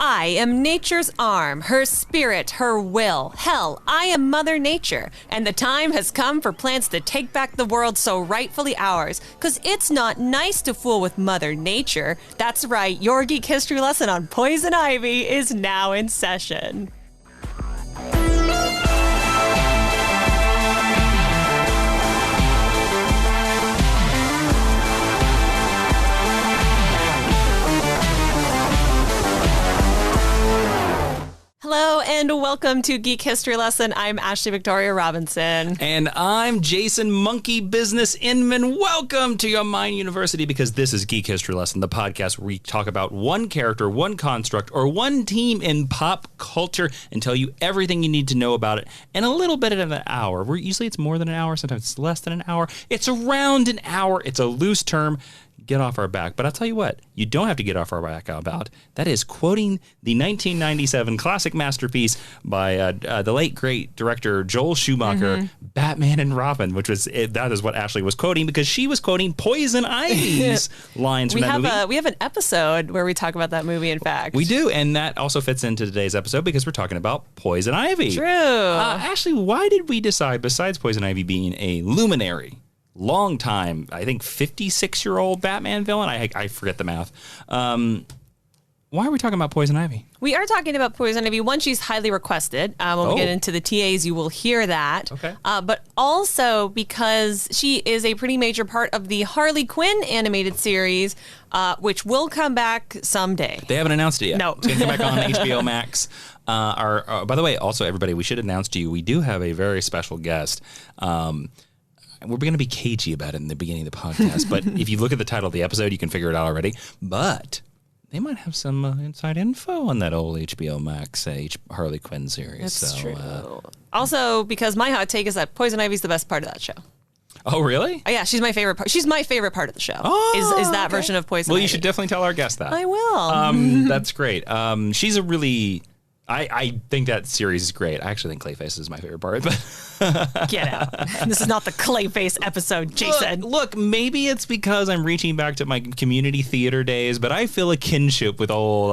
I am nature's arm, her spirit, her will. Hell, I am Mother Nature, and the time has come for plants to take back the world so rightfully ours, because it's not nice to fool with Mother Nature. That's right, your Geek History lesson on poison ivy is now in session. Hello and welcome to Geek History Lesson. I'm Ashley Victoria Robinson. And I'm Jason Monkey Business Inman. Welcome to your Mind University, because this is Geek History Lesson, the podcast where we talk about one character, one construct, or one team in pop culture and tell you everything you need to know about it in a little bit of an hour. Usually it's more than an hour, sometimes it's less than an hour. It's around an hour. It's a loose term. Get off our back. But I'll tell you what, you don't have to get off our back about. That is quoting the 1997 classic masterpiece by the late great director Joel Schumacher, Batman and Robin, that is what Ashley was quoting, because she was quoting Poison Ivy's lines from that movie. We have an episode where we talk about that movie, in fact. We do, and that also fits into today's episode because we're talking about Poison Ivy. True. Ashley, why did we decide, besides Poison Ivy being a luminary, long time, I think 56-year-old Batman villain, I forget the math, why are we talking about Poison Ivy? We are talking about Poison Ivy. One, she's highly requested. When we get into the TAs, you will hear that. Okay. But also because she is a pretty major part of the Harley Quinn animated series, which will come back someday. They haven't announced it yet. No. It's going to come back on HBO Max. By the way, also, everybody, we should announce to you, we do have a very special guest. We're going to be cagey about it in the beginning of the podcast, but if you look at the title of the episode, you can figure it out already. But they might have some inside info on that old HBO Max Harley Quinn series. That's true. Also, because my hot take is that Poison Ivy's the best part of that show. Oh, really? Oh, yeah, she's my favorite part. She's my favorite part of the show. Is that version of Poison Ivy. Well, you should definitely tell our guest that. I will. That's great. She's a really... I think that series is great. I actually think Clayface is my favorite part. But get out. This is not the Clayface episode, Jason. Look, maybe it's because I'm reaching back to my community theater days, but I feel a kinship with old,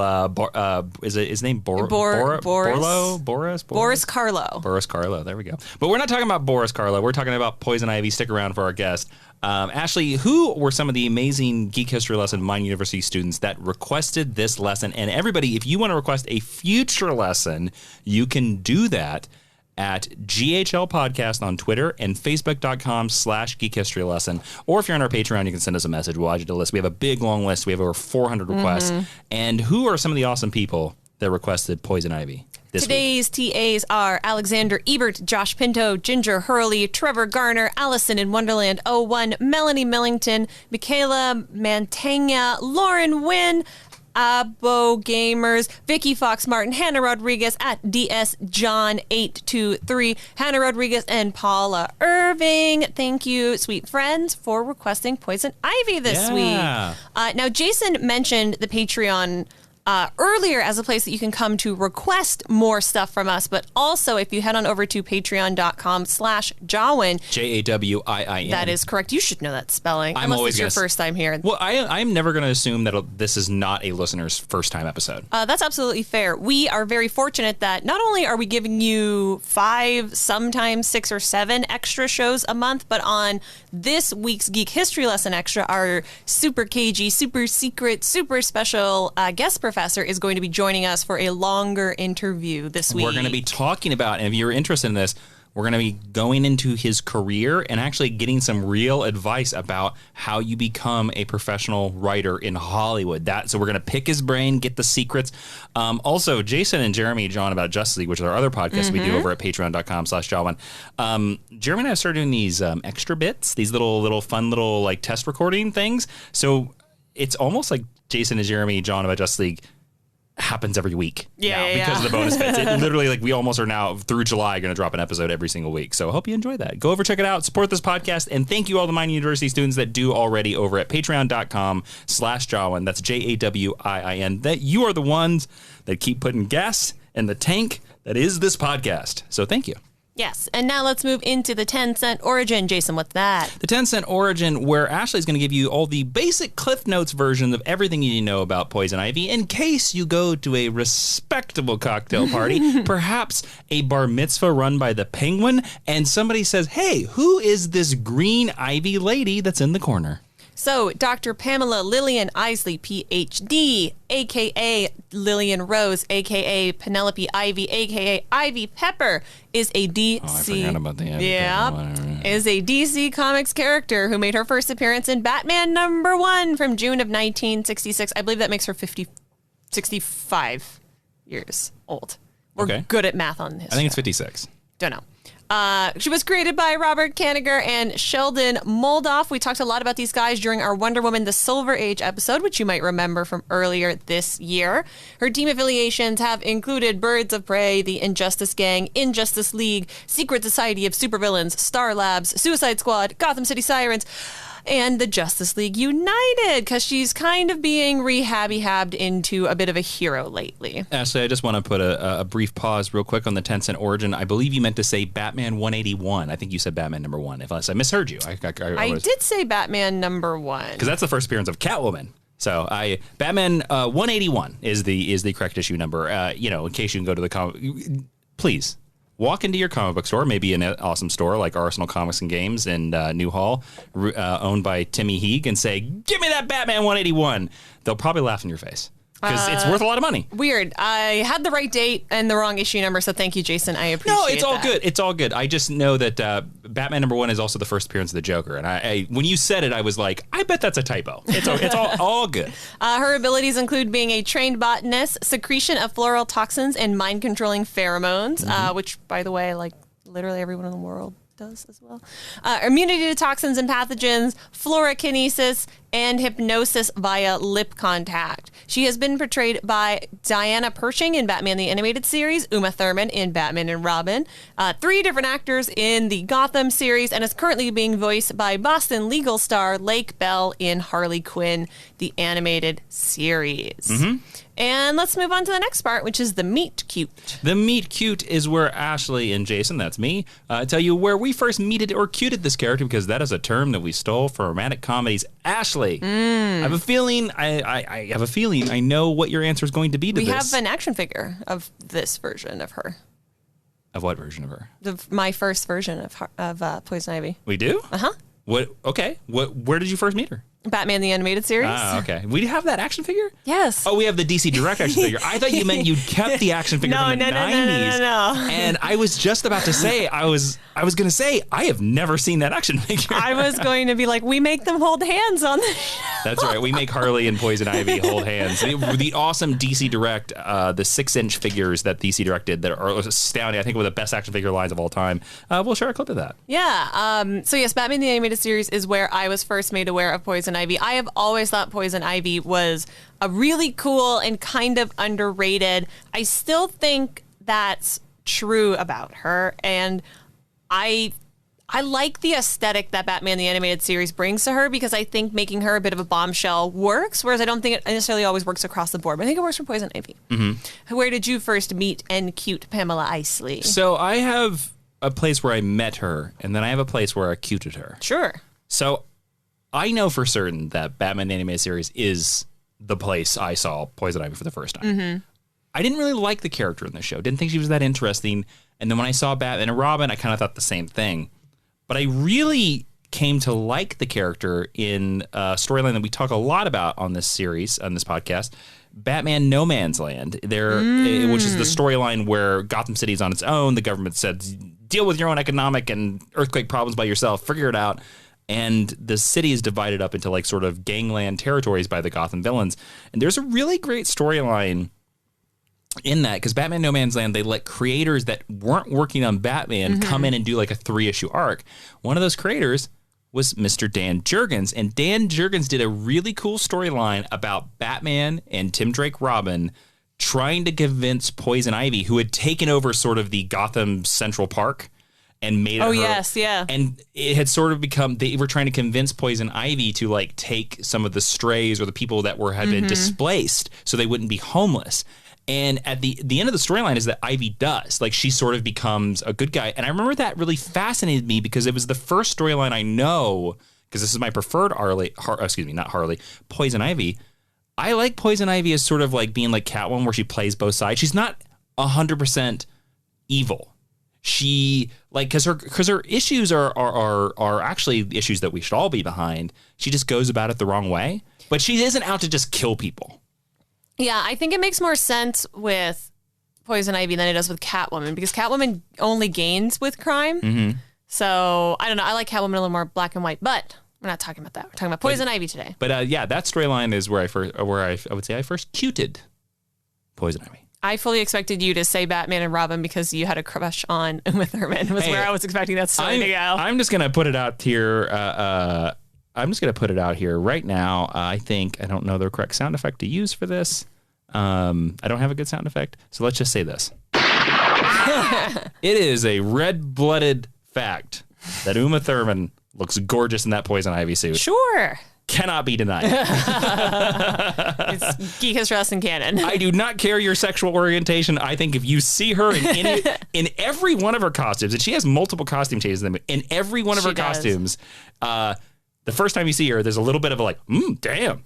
is it his name? Boris Karlow? Boris Karlow, there we go. But we're not talking about Boris Karlow. We're talking about Poison Ivy. Stick around for our guest. Ashley, who were some of the amazing Geek History Lesson Mind University students that requested this lesson? And everybody, if you want to request a future lesson, you can do that at GHL Podcast on Twitter and Facebook.com/Geek History Lesson. Or if you're on our Patreon, you can send us a message. We'll add you to the list. We have a big, long list. We have over 400 requests. And who are some of the awesome people that requested Poison Ivy? Today's TAs are Alexander Ebert, Josh Pinto, Ginger Hurley, Trevor Garner, Allison in Wonderland 01, Melanie Millington, Michaela Mantanga, Lauren Wynn, Abo Gamers, Vicky Fox Martin, Hannah Rodriguez at DS John 823, Hannah Rodriguez and Paula Irving. Thank you, sweet friends, for requesting Poison Ivy this week. Now, Jason mentioned the Patreon earlier as a place that you can come to request more stuff from us, but also if you head on over to patreon.com/Jawiin. Jawiin. That is correct. You should know that spelling. I'm unless always it's your first time here. Well, I'm never going to assume that this is not a listener's first time episode. That's absolutely fair. We are very fortunate that not only are we giving you 5, sometimes 6 or 7 extra shows a month, but on this week's Geek History Lesson Extra, our super cagey, super secret, super special guest professor is going to be joining us for a longer interview this week. We're going to be talking about, and if you're interested in this, we're going to be going into his career and actually getting some real advice about how you become a professional writer in Hollywood. So we're going to pick his brain, get the secrets. Also, Jason and Jeremy John about Justice League, which is our other podcast we do over at patreon.com/Jawiin. Jeremy and I started doing these extra bits, these little fun little like test recording things. So it's almost like Jason and Jeremy John about Justice League happens every week because of the bonus bits. It literally, like, we almost are now through July going to drop an episode every single week. So I hope you enjoy that. Go over, check it out, support this podcast, and thank you all the Mind University students that do already over at patreon.com/Jawiin. That's Jawiin. That you are the ones that keep putting gas in the tank that is this podcast. So thank you. Yes, and now let's move into the 10-cent origin. Jason, what's that? The 10-cent origin, where Ashley's going to give you all the basic Cliff Notes version of everything you need to know about Poison Ivy in case you go to a respectable cocktail party, perhaps a bar mitzvah run by the Penguin, and somebody says, hey, who is this green Ivy lady that's in the corner? So, Dr. Pamela Lillian Isley, Ph.D., a.k.a. Lillian Rose, a.k.a. Penelope Ivy, a.k.a. Ivy Pepper, is a DC... Oh, I forgot about the Ivy Pepper. Is a DC Comics character who made her first appearance in Batman #1 from June of 1966. I believe that makes her 65 years old. We're good at math on this. I think it's 56. Don't know. She was created by Robert Kanigher and Sheldon Moldoff. We talked a lot about these guys during our Wonder Woman The Silver Age episode, which you might remember from earlier this year. Her team affiliations have included Birds of Prey, the Injustice Gang, Injustice League, Secret Society of Supervillains, Star Labs, Suicide Squad, Gotham City Sirens, and the Justice League United, because she's kind of being rehabby-habbed into a bit of a hero lately. Ashley, I just want to put a brief pause real quick on the 10-cent origin. I believe you meant to say Batman 181. I think you said Batman #1, unless I misheard you. I did say Batman #1. Because that's the first appearance of Catwoman. So Batman 181 is the correct issue number. In case you can go to the comic, please. Walk into your comic book store, maybe an awesome store like Arsenal Comics and Games in New Hall, owned by Timmy Heeg, and say, give me that Batman 181. They'll probably laugh in your face because it's worth a lot of money. Weird. I had the right date and the wrong issue number, so thank you, Jason. I appreciate it. No, it's all good. It's all good. I just know that Batman #1 is also the first appearance of the Joker. And I when you said it, I was like, I bet that's a typo. It's all good. Her abilities include being a trained botanist, secretion of floral toxins, and mind-controlling pheromones, which, by the way, like literally everyone in the world does as well. Immunity to toxins and pathogens, fluorokinesis, and hypnosis via lip contact. She has been portrayed by Diana Pershing in Batman the Animated Series, Uma Thurman in Batman and Robin, 3 different actors in the Gotham series, and is currently being voiced by Boston legal star Lake Bell in Harley Quinn, the animated series. And let's move on to the next part, which is the meet cute. The meet cute is where Ashley and Jason, that's me, tell you where we first meeted or cuted this character, because that is a term that we stole from romantic comedies. Ashley, I have a feeling. I have a feeling I know what your answer is going to be to this. We have an action figure of this version of her. Of what version of her? My first version of Poison Ivy. We do? Uh-huh. What? Okay. Where did you first meet her? Batman the Animated Series. Ah, okay. We have that action figure? Yes. Oh, we have the DC Direct action figure. I thought you meant you'd kept the action figure from the 90s. No. And I was just about to say, I was going to say, I have never seen that action figure. I was going to be like, we make them hold hands on the show. That's right. We make Harley and Poison Ivy hold hands. The awesome DC Direct, the 6-inch figures that DC Direct did that are astounding. I think one of the best action figure lines of all time. We'll share a clip of that. Yeah. So yes, Batman the Animated Series is where I was first made aware of Poison Ivy. I have always thought Poison Ivy was a really cool and kind of underrated. I still think that's true about her, and I like the aesthetic that Batman the Animated Series brings to her, because I think making her a bit of a bombshell works, whereas I don't think it necessarily always works across the board, but I think it works for Poison Ivy. Where did you first meet and cute Pamela Isley? So I have a place where I met her, and then I have a place where I cuted her. Sure. So I know for certain that Batman the Animated Series is the place I saw Poison Ivy for the first time. I didn't really like the character in the show. Didn't think she was that interesting. And then when I saw Batman and Robin, I kind of thought the same thing. But I really came to like the character in a storyline that we talk a lot about on this series, on this podcast, Batman No Man's Land, which is the storyline where Gotham City is on its own. The government said, deal with your own economic and earthquake problems by yourself, figure it out. And the city is divided up into like sort of gangland territories by the Gotham villains. And there's a really great storyline in that, because Batman No Man's Land, they let creators that weren't working on Batman come in and do like a 3-issue arc. One of those creators was Mr. Dan Jurgens. And Dan Jurgens did a really cool storyline about Batman and Tim Drake Robin trying to convince Poison Ivy, who had taken over sort of the Gotham Central Park, and made it her. Yes, yeah. And it had sort of become, they were trying to convince Poison Ivy to like take some of the strays or the people that had been displaced so they wouldn't be homeless. And at the end of the storyline is that Ivy does. Like, she sort of becomes a good guy. And I remember that really fascinated me because it was the first storyline I know, because this is my preferred Poison Ivy. I like Poison Ivy as sort of like being like Catwoman, where she plays both sides. She's not 100% evil. She, like, because her issues are actually issues that we should all be behind. She just goes about it the wrong way. But she isn't out to just kill people. Yeah, I think it makes more sense with Poison Ivy than it does with Catwoman, because Catwoman only gains with crime. Mm-hmm. So, I don't know. I like Catwoman a little more black and white, but we're not talking about that. We're talking about Poison Ivy today. But yeah, that storyline is where I would say I first cuted Poison Ivy. I fully expected you to say Batman and Robin because you had a crush on Uma Thurman, was where I was expecting that story to go. I'm just going to put it out here. I'm just going to put it out here right now. I don't know the correct sound effect to use for this. I don't have a good sound effect. So let's just say this. It is a red-blooded fact that Uma Thurman looks gorgeous in that Poison Ivy suit. Sure. Cannot be denied. It's Geek History Lesson canon. I do not care your sexual orientation. I think if you see her in every one of her costumes, and she has multiple costume changes in every one of her costumes, the first time you see her, there's a little bit of a like, damn.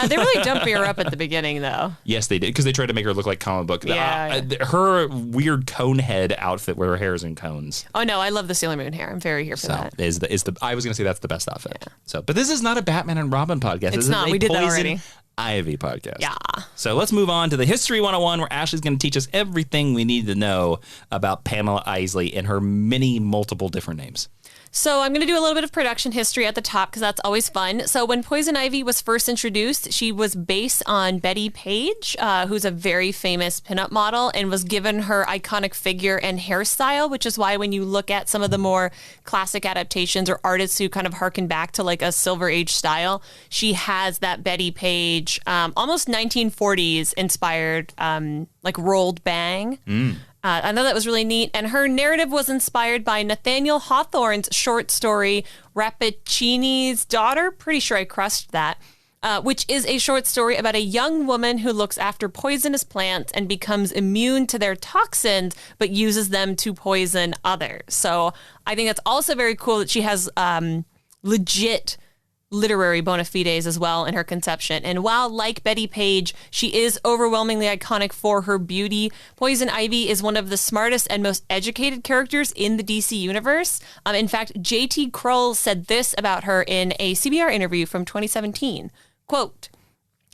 They really dumped her up at the beginning, though. Yes, they did, because they tried to make her look like comic book. Yeah. Her weird cone head outfit where her hair is in cones. Oh, no, I love the Sailor Moon hair. I'm very here for that. I was going to say that's the best outfit. Yeah. So, but this is not a Batman and Robin podcast. It's not. We did that already. Ivy podcast. Yeah. So let's move on to the History 101, where Ashley's going to teach us everything we need to know about Pamela Isley and her multiple different names. So I'm going to do a little bit of production history at the top because that's always fun. So when Poison Ivy was first introduced, she was based on Betty Page, who's a very famous pinup model, and was given her iconic figure and hairstyle, which is why when you look at some of the more classic adaptations or artists who kind of harken back to like a Silver Age style, she has that Betty Page, almost 1940s inspired, like rolled bang. I know that was really neat. And her narrative was inspired by Nathaniel Hawthorne's short story, Rappaccini's Daughter. Pretty sure I crushed that. Which is a short story about a young woman who looks after poisonous plants and becomes immune to their toxins, but uses them to poison others. So I think that's also very cool that she has legit literary bona fides as well in her conception. And while, like Betty Page, she is overwhelmingly iconic for her beauty, Poison Ivy is one of the smartest and most educated characters in the DC universe. In fact, J.T. Kroll said this about her in a CBR interview from 2017. Quote,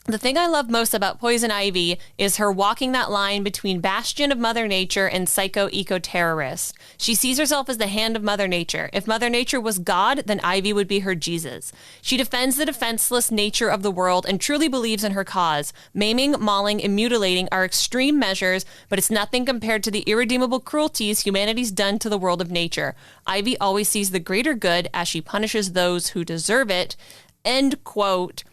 "The thing I love most about Poison Ivy is her walking that line between bastion of Mother Nature and psycho-eco-terrorist. She sees herself as the hand of Mother Nature. If Mother Nature was God, then Ivy would be her Jesus. She defends the defenseless nature of the world and truly believes in her cause. Maiming, mauling, and mutilating are extreme measures, but it's nothing compared to the irredeemable cruelties humanity's done to the world of nature. Ivy always sees the greater good as she punishes those who deserve it." End quote.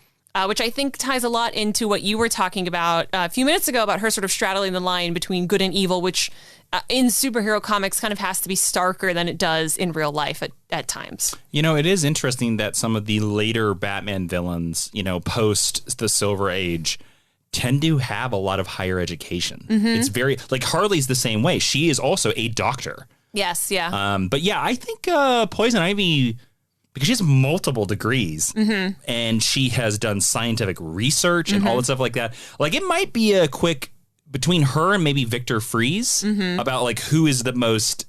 Which I think ties a lot into what you were talking about a few minutes ago about her sort of straddling the line between good and evil, which in superhero comics kind of has to be starker than it does in real life at times. You know, it is interesting that some of the later Batman villains, post the Silver Age, tend to have a lot of higher education. Mm-hmm. It's very, like Harley's the same way. She is also a doctor. Yes, yeah. But yeah, I think Poison Ivy, because she has multiple degrees, mm-hmm. and she has done scientific research and mm-hmm. all that stuff like that. Like, it might be a quick between her and maybe Victor Fries mm-hmm. about like who has the most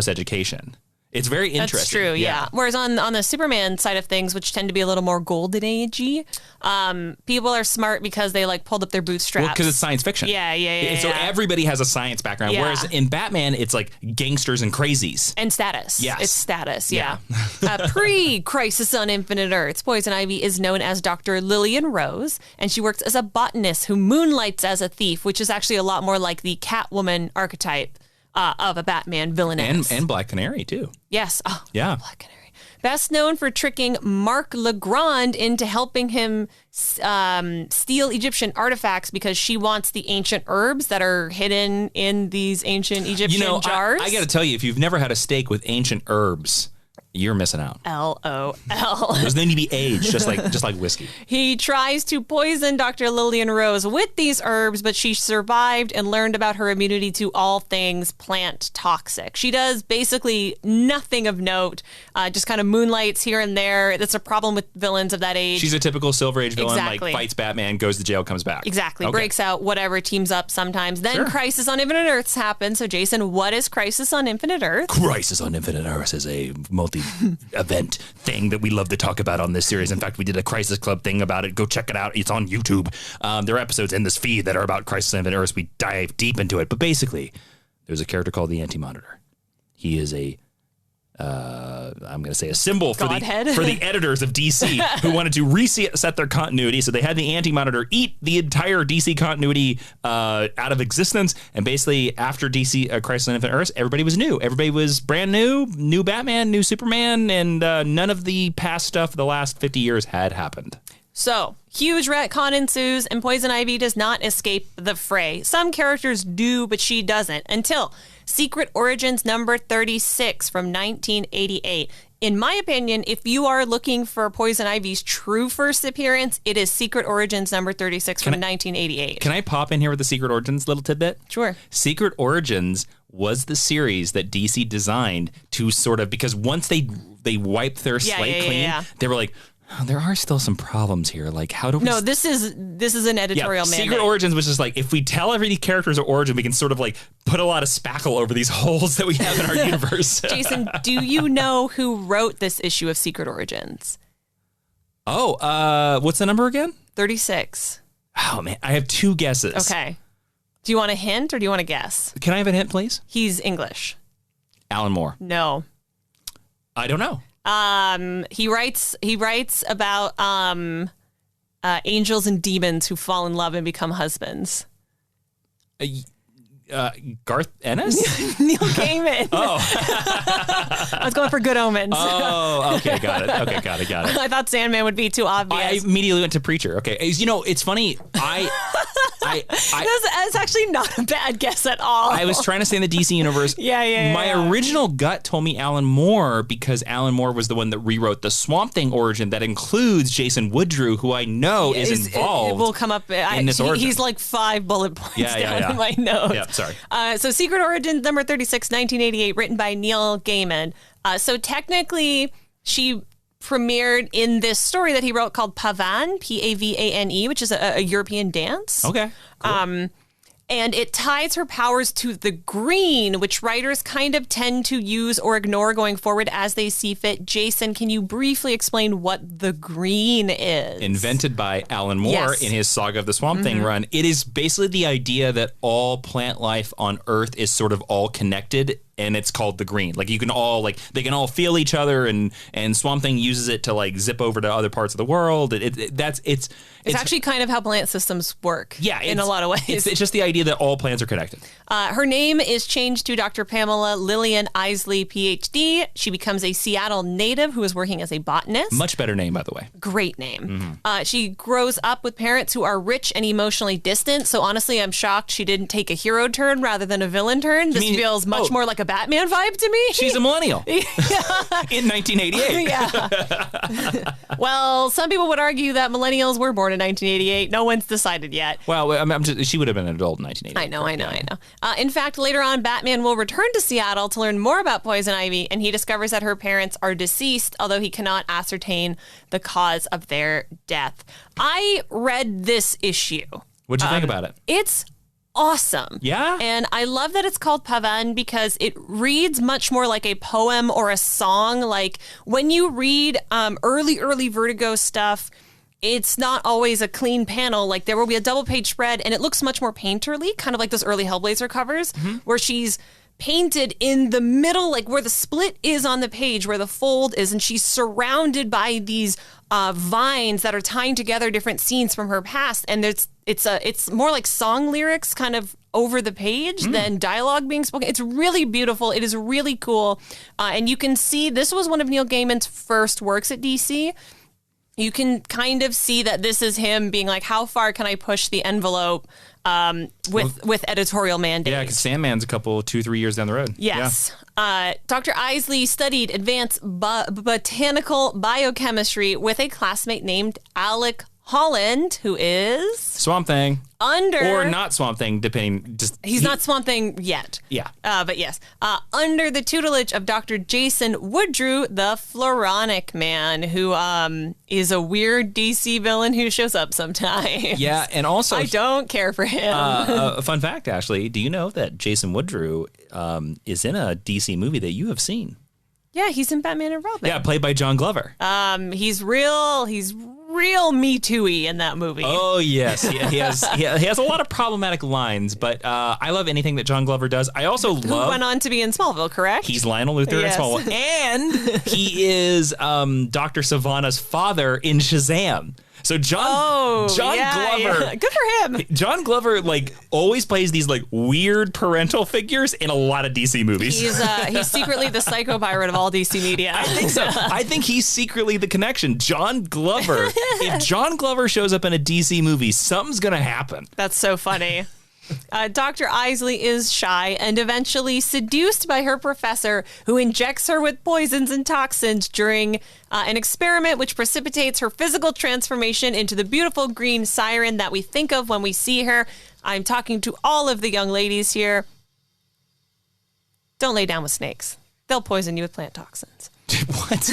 education. It's very interesting. That's true, yeah. Whereas on the Superman side of things, which tend to be a little more golden age-y, people are smart because they like pulled up their bootstraps. Well, because it's science fiction. Yeah. So everybody has a science background. Yeah. Whereas in Batman, it's like gangsters and crazies. And status. Yes. It's status, yeah. Pre-Crisis on Infinite Earths, Poison Ivy is known as Dr. Lillian Rose, and she works as a botanist who moonlights as a thief, which is actually a lot more like the Catwoman archetype of a Batman villainess. And Black Canary, too. Yes. Oh, yeah. Black Canary. Best known for tricking Marc Legrand into helping him steal Egyptian artifacts because she wants the ancient herbs that are hidden in these ancient Egyptian jars. I got to tell you, if you've never had a steak with ancient herbs, You're missing out. LOL. There's no need to be aged, just like whiskey. He tries to poison Dr. Lillian Rose with these herbs, but she survived and learned about her immunity to all things plant toxic. She does basically nothing of note, just kind of moonlights here and there. That's a problem with villains of that age. She's a typical Silver Age villain, Exactly. like fights Batman, goes to jail, comes back. Exactly. Okay. Breaks out, whatever, teams up sometimes. Then Sure. Crisis on Infinite Earths happens. So, Jason, what is Crisis on Infinite Earths? Crisis on Infinite Earths is a multi-event thing that we love to talk about on this series. In fact, we did a Crisis Club thing about it. Go check it out. It's on YouTube. There are episodes in this feed that are about Crisis on Infinite Earths. We dive deep into it. But basically, there's a character called the Anti-Monitor. He is I'm going to say a symbol for the editors of DC who wanted to reset their continuity. So they had the Anti-Monitor eat the entire DC continuity out of existence. And basically, after DC Crisis on Infinite Earths, everybody was new. Everybody was brand new. New Batman, new Superman, and none of the past stuff the last 50 years had happened. So, huge retcon ensues, and Poison Ivy does not escape the fray. Some characters do, but she doesn't, until Secret Origins number 36 from 1988. In my opinion, if you are looking for Poison Ivy's true first appearance, it is Secret Origins number 36 from 1988. Can I pop in here with the Secret Origins little tidbit? Sure. Secret Origins was the series that DC designed to sort of, because once they wiped their slate clean, they were like, oh, there are still some problems here. Like, how do we... No, this is an editorial mandate. Secret Origins was just like, if we tell every character's origin, we can sort of like put a lot of spackle over these holes that we have in our universe. Jason, do you know who wrote this issue of Secret Origins? Oh, what's the number again? 36. Oh, man. I have two guesses. Okay. Do you want a hint or do you want to guess? Can I have a hint, please? He's English. Alan Moore. No. I don't know. He writes about angels and demons who fall in love and become husbands. Garth Ennis? Neil Gaiman. Oh. I was going for Good Omens. Oh, okay, got it. I thought Sandman would be too obvious. I immediately went to Preacher. Okay, you know, it's funny. That's actually not a bad guess at all. I was trying to stay in the DC universe. Yeah. My original gut told me Alan Moore because Alan Moore was the one that rewrote the Swamp Thing origin that includes Jason Woodrue, who I know is involved. It will come up in this origin. He's like 5 bullet points down in my notes. Yeah, sorry. So Secret Origins number 36, 1988, written by Neil Gaiman. So technically, she premiered in this story that he wrote called Pavan, Pavane, which is a European dance. Okay. Cool. And it ties her powers to the green, which writers kind of tend to use or ignore going forward as they see fit. Jason, can you briefly explain what the green is? Invented by Alan Moore in his Saga of the Swamp Thing run. It is basically the idea that all plant life on Earth is sort of all connected, and it's called the green. Like you can all they can all feel each other, and Swamp Thing uses it to like zip over to other parts of the world. It's actually kind of how plant systems work. Yeah, in a lot of ways. It's just the idea that all plants are connected. Her name is changed to Dr. Pamela Lillian Isley, PhD. She becomes a Seattle native who is working as a botanist. Much better name, by the way. Great name. She grows up with parents who are rich and emotionally distant. So honestly, I'm shocked she didn't take a hero turn rather than a villain turn. This feels much more like a Batman vibe to me. She's a millennial. In 1988. Yeah. Well, some people would argue that millennials were born in 1988. No one's decided yet. Well, she would have been an adult in 1988. I know. In fact, later on, Batman will return to Seattle to learn more about Poison Ivy, and he discovers that her parents are deceased, although he cannot ascertain the cause of their death. I read this issue. What'd you think about it? It's awesome. Yeah? And I love that it's called Pavan because it reads much more like a poem or a song. Like when you read early Vertigo stuff, it's not always a clean panel. Like there will be a double page spread and it looks much more painterly, kind of like those early Hellblazer covers where she's painted in the middle, like where the split is on the page, where the fold is, and she's surrounded by these vines that are tying together different scenes from her past. And it's more like song lyrics kind of over the page than dialogue being spoken. It's really beautiful. It is really cool. And you can see this was one of Neil Gaiman's first works at DC. You can kind of see that this is him being like, how far can I push the envelope with editorial mandates. Yeah, because Sandman's a couple, 2-3 years down the road. Yes. Yeah. Dr. Isley studied advanced botanical biochemistry with a classmate named Alec Holland, who is Swamp Thing. Or not Swamp Thing, depending. He's not Swamp Thing yet. Yeah. But yes. Under the tutelage of Dr. Jason Woodrue, the Floronic Man, who is a weird DC villain who shows up sometimes. Yeah, and also... I don't care for him. A fun fact, Ashley. Do you know that Jason Woodrue is in a DC movie that you have seen? Yeah, he's in Batman and Robin. Yeah, played by John Glover. He's real Me Too-y in that movie. Oh yes, he has a lot of problematic lines, but I love anything that John Glover does. I also love. Who went on to be in Smallville, correct? He's Lionel Luthor in Smallville, and he is Dr. Savannah's father in Shazam. So John Glover, yeah. Good for him. John Glover always plays these weird parental figures in a lot of DC movies. He's secretly the psycho pirate of all DC media. I think so. I think he's secretly the connection. John Glover. If John Glover shows up in a DC movie, something's gonna happen. That's so funny. Dr. Isley is shy and eventually seduced by her professor, who injects her with poisons and toxins during an experiment which precipitates her physical transformation into the beautiful green siren that we think of when we see her. I'm talking to all of the young ladies here. Don't lay down with snakes. They'll poison you with plant toxins. What?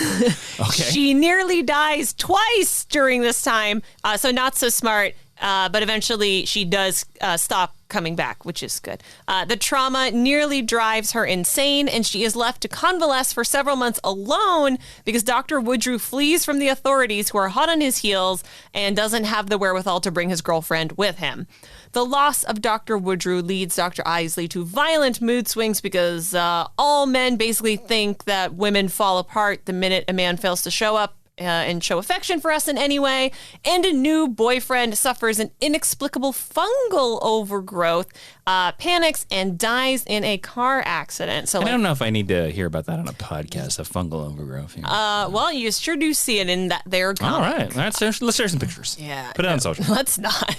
Okay. She nearly dies twice during this time, so not so smart. But eventually she does stop coming back, which is good. The trauma nearly drives her insane, and she is left to convalesce for several months alone because Dr. Woodrue flees from the authorities, who are hot on his heels, and doesn't have the wherewithal to bring his girlfriend with him. The loss of Dr. Woodrue leads Dr. Isley to violent mood swings because all men basically think that women fall apart the minute a man fails to show up and show affection for us in any way, and a new boyfriend suffers an inexplicable fungal overgrowth, panics, and dies in a car accident. So I don't know if I need to hear about that on a podcast, a fungal overgrowth. Well, you sure do see it in that there comic. All right. Let's share some pictures. Yeah. Put it on social. Let's not.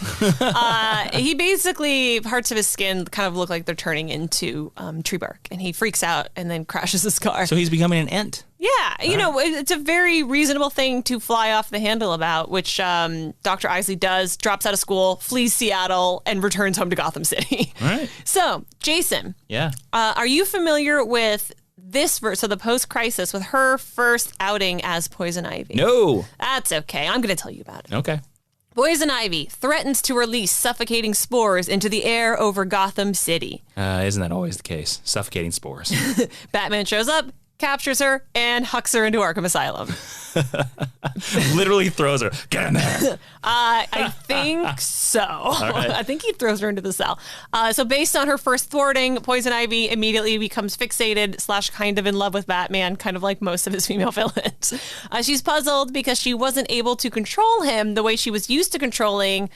He basically, parts of his skin kind of look like they're turning into tree bark, and he freaks out and then crashes his car. So he's becoming an ent. Yeah, you know, it's a very reasonable thing to fly off the handle about, which Dr. Isley does, drops out of school, flees Seattle, and returns home to Gotham City. All right. So, Jason. Yeah. Are you familiar with this verse, so the post-crisis, with her first outing as Poison Ivy? No. That's okay. I'm going to tell you about it. Okay. Poison Ivy threatens to release suffocating spores into the air over Gotham City. Isn't that always the case? Suffocating spores. Batman shows up, captures her, and hucks her into Arkham Asylum. Literally throws her. Get in there. I think so. Right. I think he throws her into the cell. So based on her first thwarting, Poison Ivy immediately becomes fixated / kind of in love with Batman, kind of like most of his female villains. She's puzzled because she wasn't able to control him the way she was used to controlling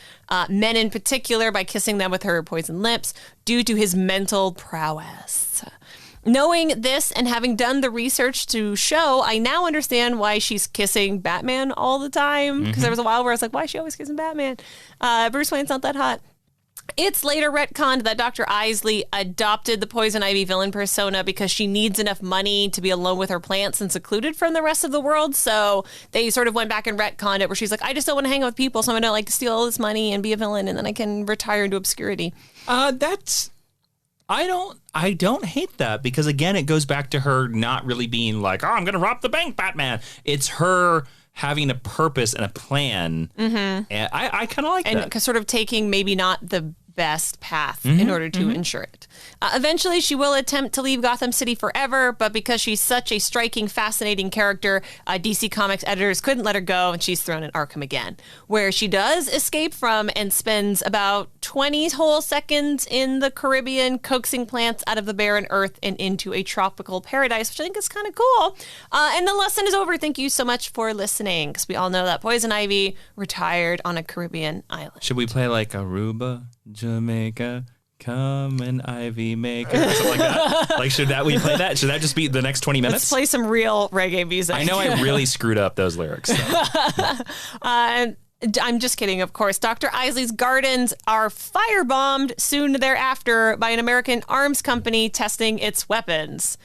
men in particular, by kissing them with her poison lips, due to his mental prowess. Knowing this and having done the research to show, I now understand why she's kissing Batman all the time. Because there was a while where I was like, why is she always kissing Batman? Bruce Wayne's not that hot. It's later retconned that Dr. Isley adopted the Poison Ivy villain persona because she needs enough money to be alone with her plants and secluded from the rest of the world. So they sort of went back and retconned it, where she's like, I just don't want to hang out with people, so I'm going to steal all this money and be a villain, and then I can retire into obscurity. I don't hate that, because again, it goes back to her not really being like, oh, I'm going to rob the bank, Batman. It's her having a purpose and a plan. Mm-hmm. And I kind of like that. And sort of taking maybe not the best path in order to ensure it. Eventually, she will attempt to leave Gotham City forever, but because she's such a striking, fascinating character, DC Comics editors couldn't let her go, and she's thrown in Arkham again, where she does escape from and spends about 20 whole seconds in the Caribbean, coaxing plants out of the barren earth and into a tropical paradise, which I think is kind of cool. And the lesson is over. Thank you so much for listening, because we all know that Poison Ivy retired on a Caribbean island. Should we play like Aruba, Jamaica, come and Ivy Maker, or something like that? Like, we play that? Should that just be the next 20 minutes? Let's play some real reggae music. I know I really screwed up those lyrics. So. I'm just kidding, of course. Dr. Isley's gardens are firebombed soon thereafter by an American arms company testing its weapons.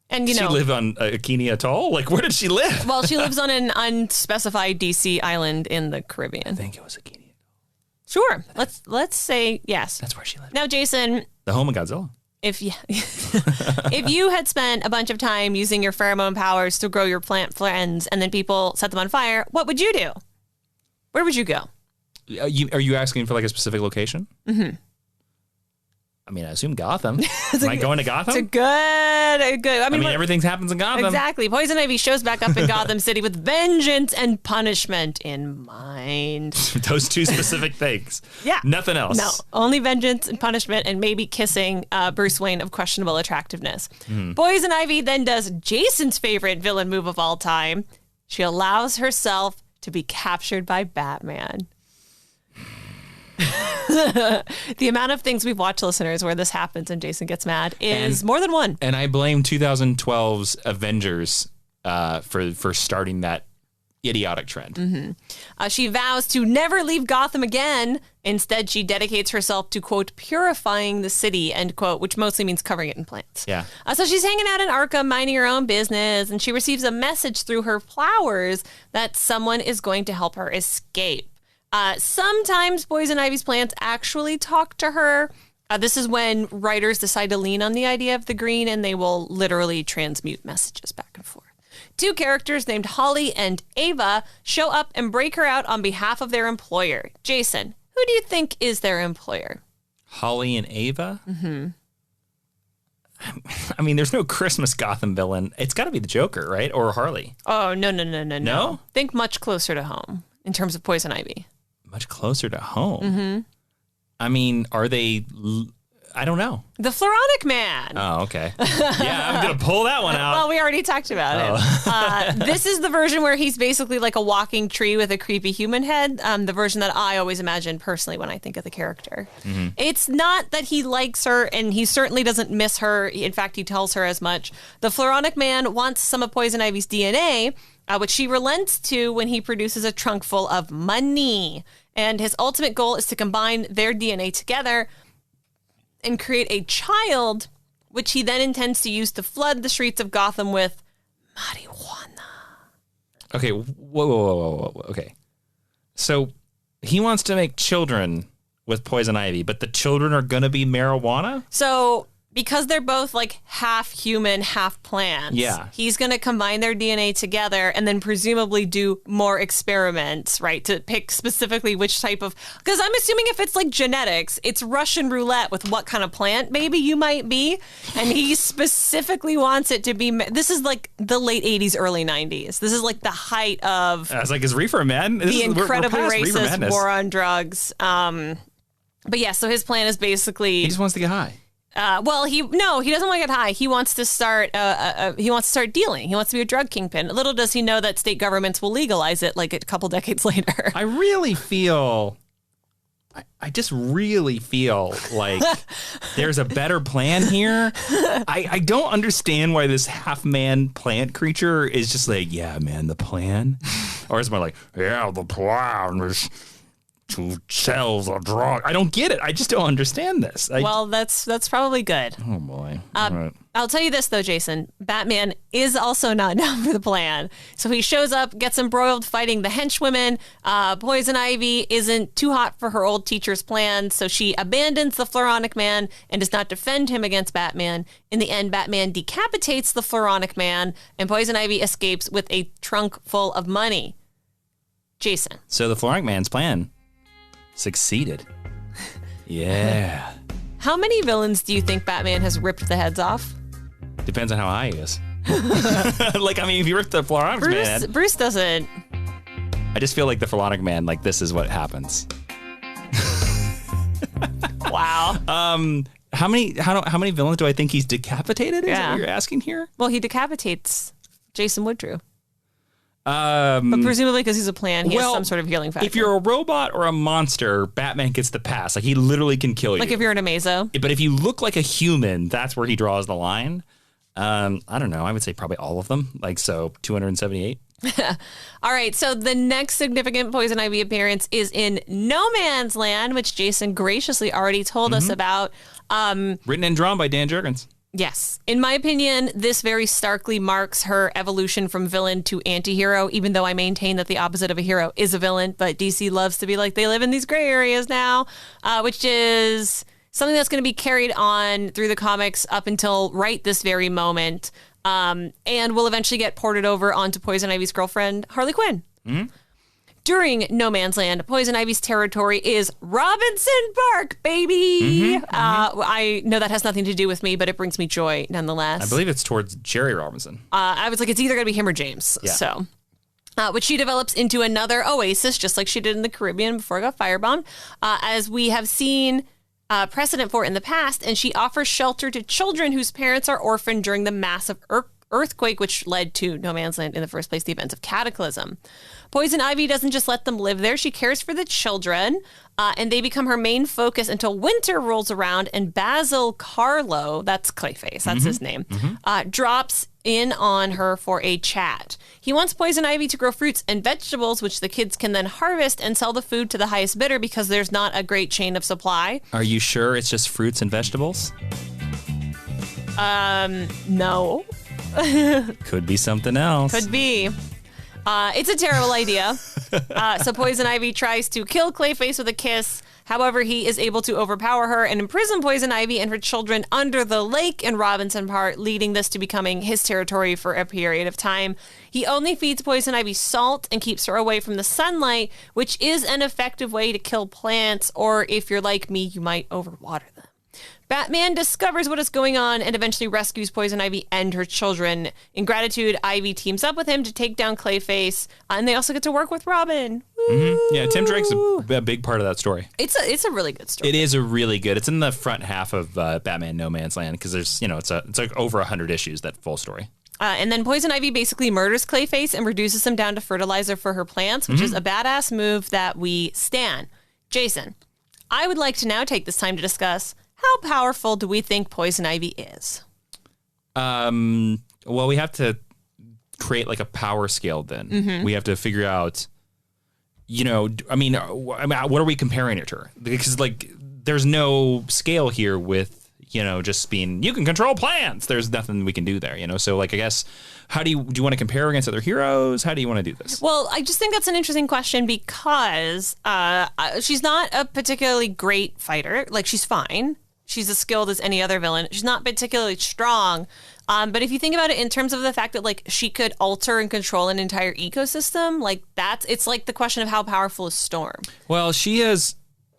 And, She live on Bikini Atoll? Like, where did she live? Well, she lives on an unspecified DC island in the Caribbean. I think it was Bikini Atoll. Sure. Let's say yes. That's where she lived. Now, Jason. The home of Godzilla. If you had spent a bunch of time using your pheromone powers to grow your plant friends and then people set them on fire, what would you do? Where would you go? Are you asking for like a specific location? Mm-hmm. I mean, I assume Gotham. Am I going to Gotham? It's a good. I mean, everything happens in Gotham. Exactly. Poison Ivy shows back up in Gotham City with vengeance and punishment in mind. Those two specific things. Yeah. Nothing else. No, only vengeance and punishment and maybe kissing Bruce Wayne of questionable attractiveness. Poison Ivy then does Jason's favorite villain move of all time. She allows herself to be captured by Batman. The amount of things we've watched, listeners, where this happens and Jason gets mad is more than one. And I blame 2012's Avengers for starting that idiotic trend. Mm-hmm. She vows to never leave Gotham again. Instead, she dedicates herself to, quote, purifying the city, end quote, which mostly means covering it in plants. Yeah. So she's hanging out in Arkham, minding her own business, and she receives a message through her flowers that someone is going to help her escape. Sometimes Poison Ivy's plants actually talk to her. This is when writers decide to lean on the idea of the green, and they will literally transmute messages back and forth. Two characters named Holly and Ava show up and break her out on behalf of their employer. Jason, who do you think is their employer? Holly and Ava? Mm-hmm. I mean, there's no Christmas Gotham villain. It's got to be the Joker, right? Or Harley. Oh, no. No? Think much closer to home in terms of Poison Ivy. Much closer to home? Mm-hmm. I mean, are they... I don't know. The Floronic Man. Oh, okay. Yeah, I'm going to pull that one out. Well, we already talked about it. This is the version where he's basically like a walking tree with a creepy human head. The version that I always imagine personally when I think of the character. Mm-hmm. It's not that he likes her, and he certainly doesn't miss her. In fact, he tells her as much. The Floronic Man wants some of Poison Ivy's DNA, which she relents to when he produces a trunk full of money. And his ultimate goal is to combine their DNA together and create a child, which he then intends to use to flood the streets of Gotham with marijuana. Okay, whoa. Okay. So he wants to make children with Poison Ivy, but the children are going to be marijuana? So because they're both like half human, half plants, he's going to combine their DNA together and then presumably do more experiments, right? To pick specifically which type of, because I'm assuming if it's like genetics, it's Russian roulette with what kind of plant maybe you might be. And he specifically wants it to be, this is like the late 80s, early 90s. This is like the height of. I was like, is Reefer Man? The incredibly racist war on drugs. But yeah, so his plan is basically. He just wants to get high. He doesn't want to get high. He wants to start. He wants to start dealing. He wants to be a drug kingpin. Little does he know that state governments will legalize it like a couple decades later. I just really feel like there's a better plan here. I don't understand why this half-man plant creature is just like, yeah, man, the plan. Or it's more like, yeah, the plan is to sell the drug. I don't get it. I just don't understand this. That's probably good. Oh, boy. Right. I'll tell you this, though, Jason. Batman is also not down for the plan. So he shows up, gets embroiled fighting the henchwomen. Poison Ivy isn't too hot for her old teacher's plan, so she abandons the Floronic Man and does not defend him against Batman. In the end, Batman decapitates the Floronic Man, and Poison Ivy escapes with a trunk full of money. Jason. So the Floronic Man's plan succeeded. Yeah. How many villains do you think Batman has ripped the heads off? Depends on how high he is. If you ripped the Floronic Man. Bruce doesn't. I just feel like the Floronic Man, like, this is what happens. Wow. How many villains do I think he's decapitated? Is that what you're asking here? Well, he decapitates Jason Woodrue. But presumably because he's a plant, he has some sort of healing factor. If you're a robot or a monster, Batman gets the pass. Like, he literally can kill you. Like if you're an Amazo. But if you look like a human, that's where he draws the line. I don't know. I would say probably all of them. Like, so 278. All right, so the next significant Poison Ivy appearance is in No Man's Land, which Jason graciously already told us about. Written and drawn by Dan Jurgens. Yes. In my opinion, this very starkly marks her evolution from villain to anti-hero, even though I maintain that the opposite of a hero is a villain. But DC loves to be like, they live in these gray areas now, which is something that's going to be carried on through the comics up until right this very moment, and will eventually get ported over onto Poison Ivy's girlfriend, Harley Quinn. Mm-hmm. During No Man's Land, Poison Ivy's territory is Robinson Park, baby. I know that has nothing to do with me, but it brings me joy nonetheless. I believe it's towards Jerry Robinson. I was like, it's either going to be him or James. Yeah. So, which she develops into another oasis, just like she did in the Caribbean before it got firebombed, as we have seen precedent for in the past. And she offers shelter to children whose parents are orphaned during the massive earthquake, which led to No Man's Land in the first place, the events of Cataclysm. Poison Ivy doesn't just let them live there. She cares for the children, and they become her main focus until winter rolls around and Basil Carlo, that's Clayface, that's his name, drops in on her for a chat. He wants Poison Ivy to grow fruits and vegetables, which the kids can then harvest and sell the food to the highest bidder because there's not a great chain of supply. Are you sure it's just fruits and vegetables? No. Could be something else. Could be. It's a terrible idea. So Poison Ivy tries to kill Clayface with a kiss. However, he is able to overpower her and imprison Poison Ivy and her children under the lake in Robinson Park, leading this to becoming his territory for a period of time. He only feeds Poison Ivy salt and keeps her away from the sunlight, which is an effective way to kill plants, or if you're like me, you might overwater them. Batman discovers what is going on and eventually rescues Poison Ivy and her children. In gratitude, Ivy teams up with him to take down Clayface, and they also get to work with Robin. Yeah, Tim Drake's a big part of that story. It's a really good story. It is a really good. It's in the front half of Batman No Man's Land because there's it's like over 100 issues, that full story. And then Poison Ivy basically murders Clayface and reduces him down to fertilizer for her plants, which is a badass move that we stan. Jason, I would like to now take this time to discuss, how powerful do we think Poison Ivy is? Well, we have to create like a power scale then. We have to figure out, what are we comparing it to? Because like there's no scale here with, just being, you can control plants. There's nothing we can do there, So like, I guess, how do you want to compare against other heroes? How do you want to do this? Well, I just think that's an interesting question because she's not a particularly great fighter. Like, she's fine. She's as skilled as any other villain. She's not particularly strong. But if you think about it in terms of the fact that like she could alter and control an entire ecosystem, like it's like the question of how powerful is Storm. Well, she has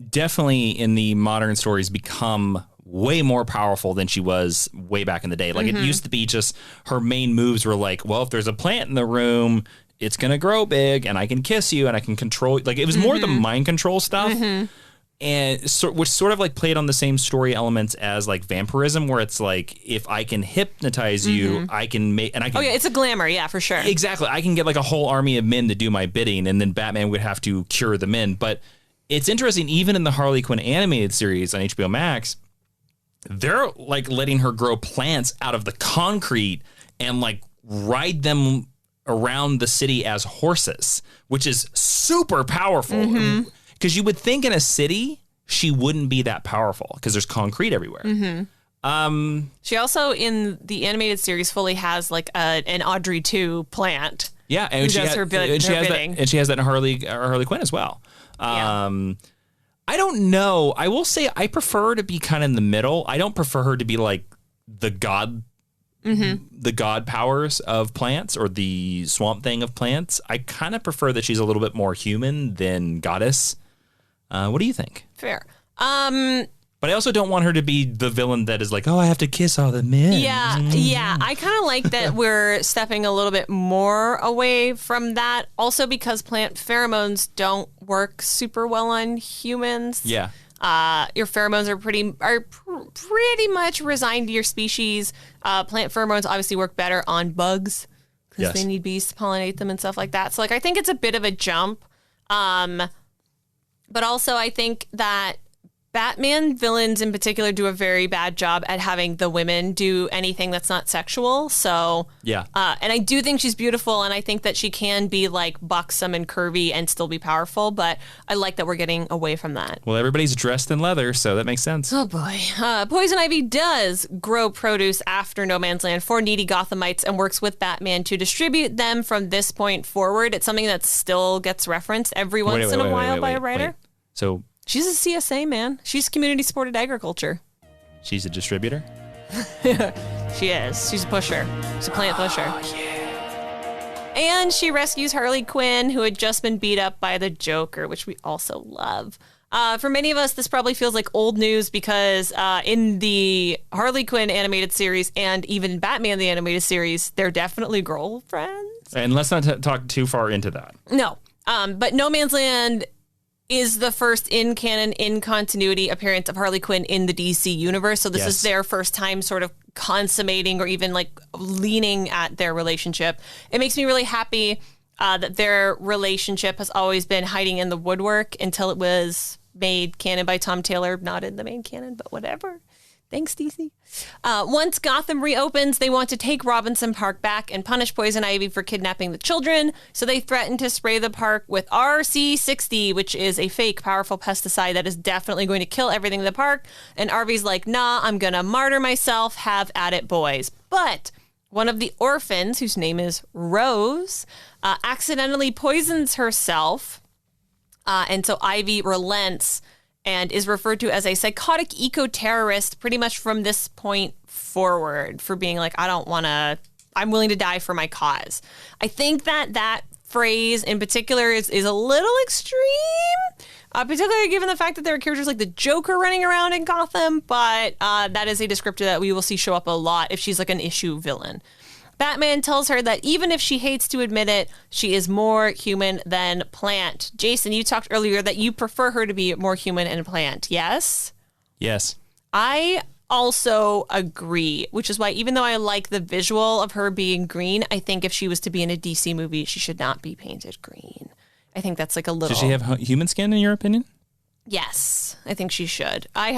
definitely in the modern stories become way more powerful than she was way back in the day. Like it used to be just her main moves were like, well, if there's a plant in the room, it's going to grow big and I can kiss you and I can control. Like it was more the mind control stuff. And which sort of like played on the same story elements as like vampirism, where it's like, if I can hypnotize you, I can make, and I can. Oh yeah, it's a glamour, yeah, for sure. Exactly, I can get like a whole army of men to do my bidding, and then Batman would have to cure the men. But it's interesting, even in the Harley Quinn animated series on HBO Max, they're like letting her grow plants out of the concrete and like ride them around the city as horses, which is super powerful. Because you would think in a city, she wouldn't be that powerful because there's concrete everywhere. She also, in the animated series, fully has like an Audrey 2 plant. Yeah, and she has her bidding. And she has that in Harley Quinn as well. I don't know. I will say I prefer to be kind of in the middle. I don't prefer her to be like the god powers of plants or the Swamp Thing of plants. I kind of prefer that she's a little bit more human than goddess. What do you think? Fair. But I also don't want her to be the villain that is like, oh, I have to kiss all the men. Yeah. I kind of like that we're stepping a little bit more away from that. Also because plant pheromones don't work super well on humans. Yeah. Your pheromones are pretty much resigned to your species. Plant pheromones obviously work better on bugs because they need bees to pollinate them and stuff like that. So like I think it's a bit of a jump. But also I think that Batman villains in particular do a very bad job at having the women do anything that's not sexual. So, yeah. And I do think she's beautiful, and I think that she can be like buxom and curvy and still be powerful, but I like that we're getting away from that. Well, everybody's dressed in leather, so that makes sense. Oh boy. Poison Ivy does grow produce after No Man's Land for needy Gothamites and works with Batman to distribute them from this point forward. It's something that still gets referenced every once in a while by a writer. So she's a CSA, man. She's community supported agriculture. She's a distributor? She is. She's a pusher. She's a plant pusher. Oh, yeah. And she rescues Harley Quinn, who had just been beat up by the Joker, which we also love. For many of us, this probably feels like old news because in the Harley Quinn animated series and even Batman the animated series, they're definitely girlfriends. And let's not talk too far into that. No. But No Man's Land is the first in-canon, in-continuity appearance of Harley Quinn in the DC universe. So this is their first time sort of consummating or even like leaning at their relationship. It makes me really happy that their relationship has always been hiding in the woodwork until it was made canon by Tom Taylor, not in the main canon, but whatever. Thanks, DC. Once Gotham reopens, they want to take Robinson Park back and punish Poison Ivy for kidnapping the children. So they threaten to spray the park with RC60, which is a fake powerful pesticide that is definitely going to kill everything in the park. And Harvey's like, nah, I'm going to martyr myself. Have at it, boys. But one of the orphans, whose name is Rose, accidentally poisons herself. And so Ivy relents and is referred to as a psychotic eco-terrorist pretty much from this point forward for being like, I'm willing to die for my cause. I think that phrase in particular is a little extreme, particularly given the fact that there are characters like the Joker running around in Gotham, but that is a descriptor that we will see show up a lot if she's like an issue villain. Batman tells her that even if she hates to admit it, she is more human than plant. Jason, you talked earlier that you prefer her to be more human than plant. Yes? Yes. I also agree, which is why even though I like the visual of her being green, I think if she was to be in a DC movie, she should not be painted green. I think that's like a little... Should she have human skin in your opinion? Yes, I think she should. I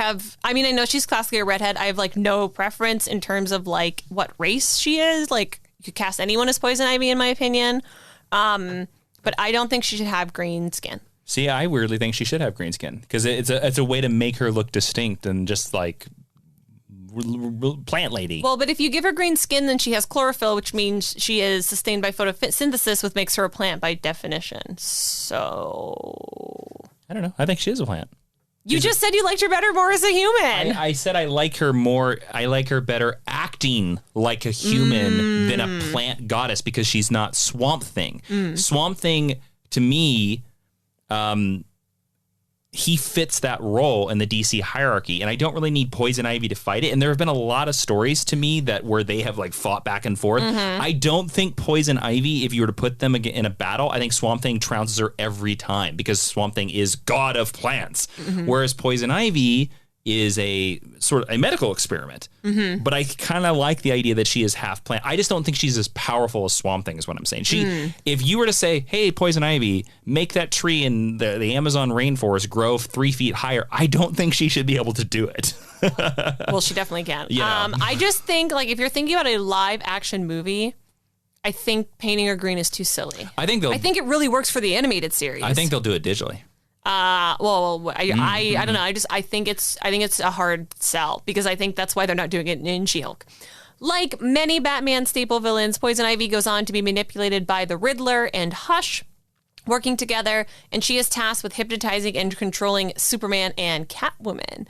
know she's classically a redhead. I have like no preference in terms of like what race she is. Like you could cast anyone as Poison Ivy in my opinion. But I don't think she should have green skin. See, I weirdly think she should have green skin because it's a way to make her look distinct and just like plant lady. Well, but if you give her green skin, then she has chlorophyll, which means she is sustained by photosynthesis, which makes her a plant by definition. So... I don't know. I think she is a plant. You just said you liked her better more as a human. I said I like her more. I like her better acting like a human than a plant goddess because she's not Swamp Thing. Swamp Thing, to me, he fits that role in the DC hierarchy, and I don't really need Poison Ivy to fight it. And there have been a lot of stories to me where they have like fought back and forth. I don't think Poison Ivy, if you were to put them in a battle, I think Swamp Thing trounces her every time because Swamp Thing is god of plants, whereas Poison Ivy is a sort of a medical experiment. But I kind of like the idea that she is half plant. I just don't think she's as powerful as Swamp Thing is what I'm saying. If you were to say, hey, Poison Ivy, make that tree in the Amazon rainforest grow 3 feet higher, I don't think she should be able to do it. Well, she definitely can. Yeah. I just think like if you're thinking about a live action movie, I think painting her green is too silly. I think it really works for the animated series. I think they'll do it digitally. I don't know. I think it's a hard sell because I think that's why they're not doing it in She-Hulk. Like many Batman staple villains, Poison Ivy goes on to be manipulated by the Riddler and Hush, working together, and she is tasked with hypnotizing and controlling Superman and Catwoman,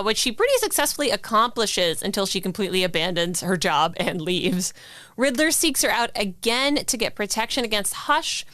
which she pretty successfully accomplishes until she completely abandons her job and leaves. Riddler seeks her out again to get protection against Hush,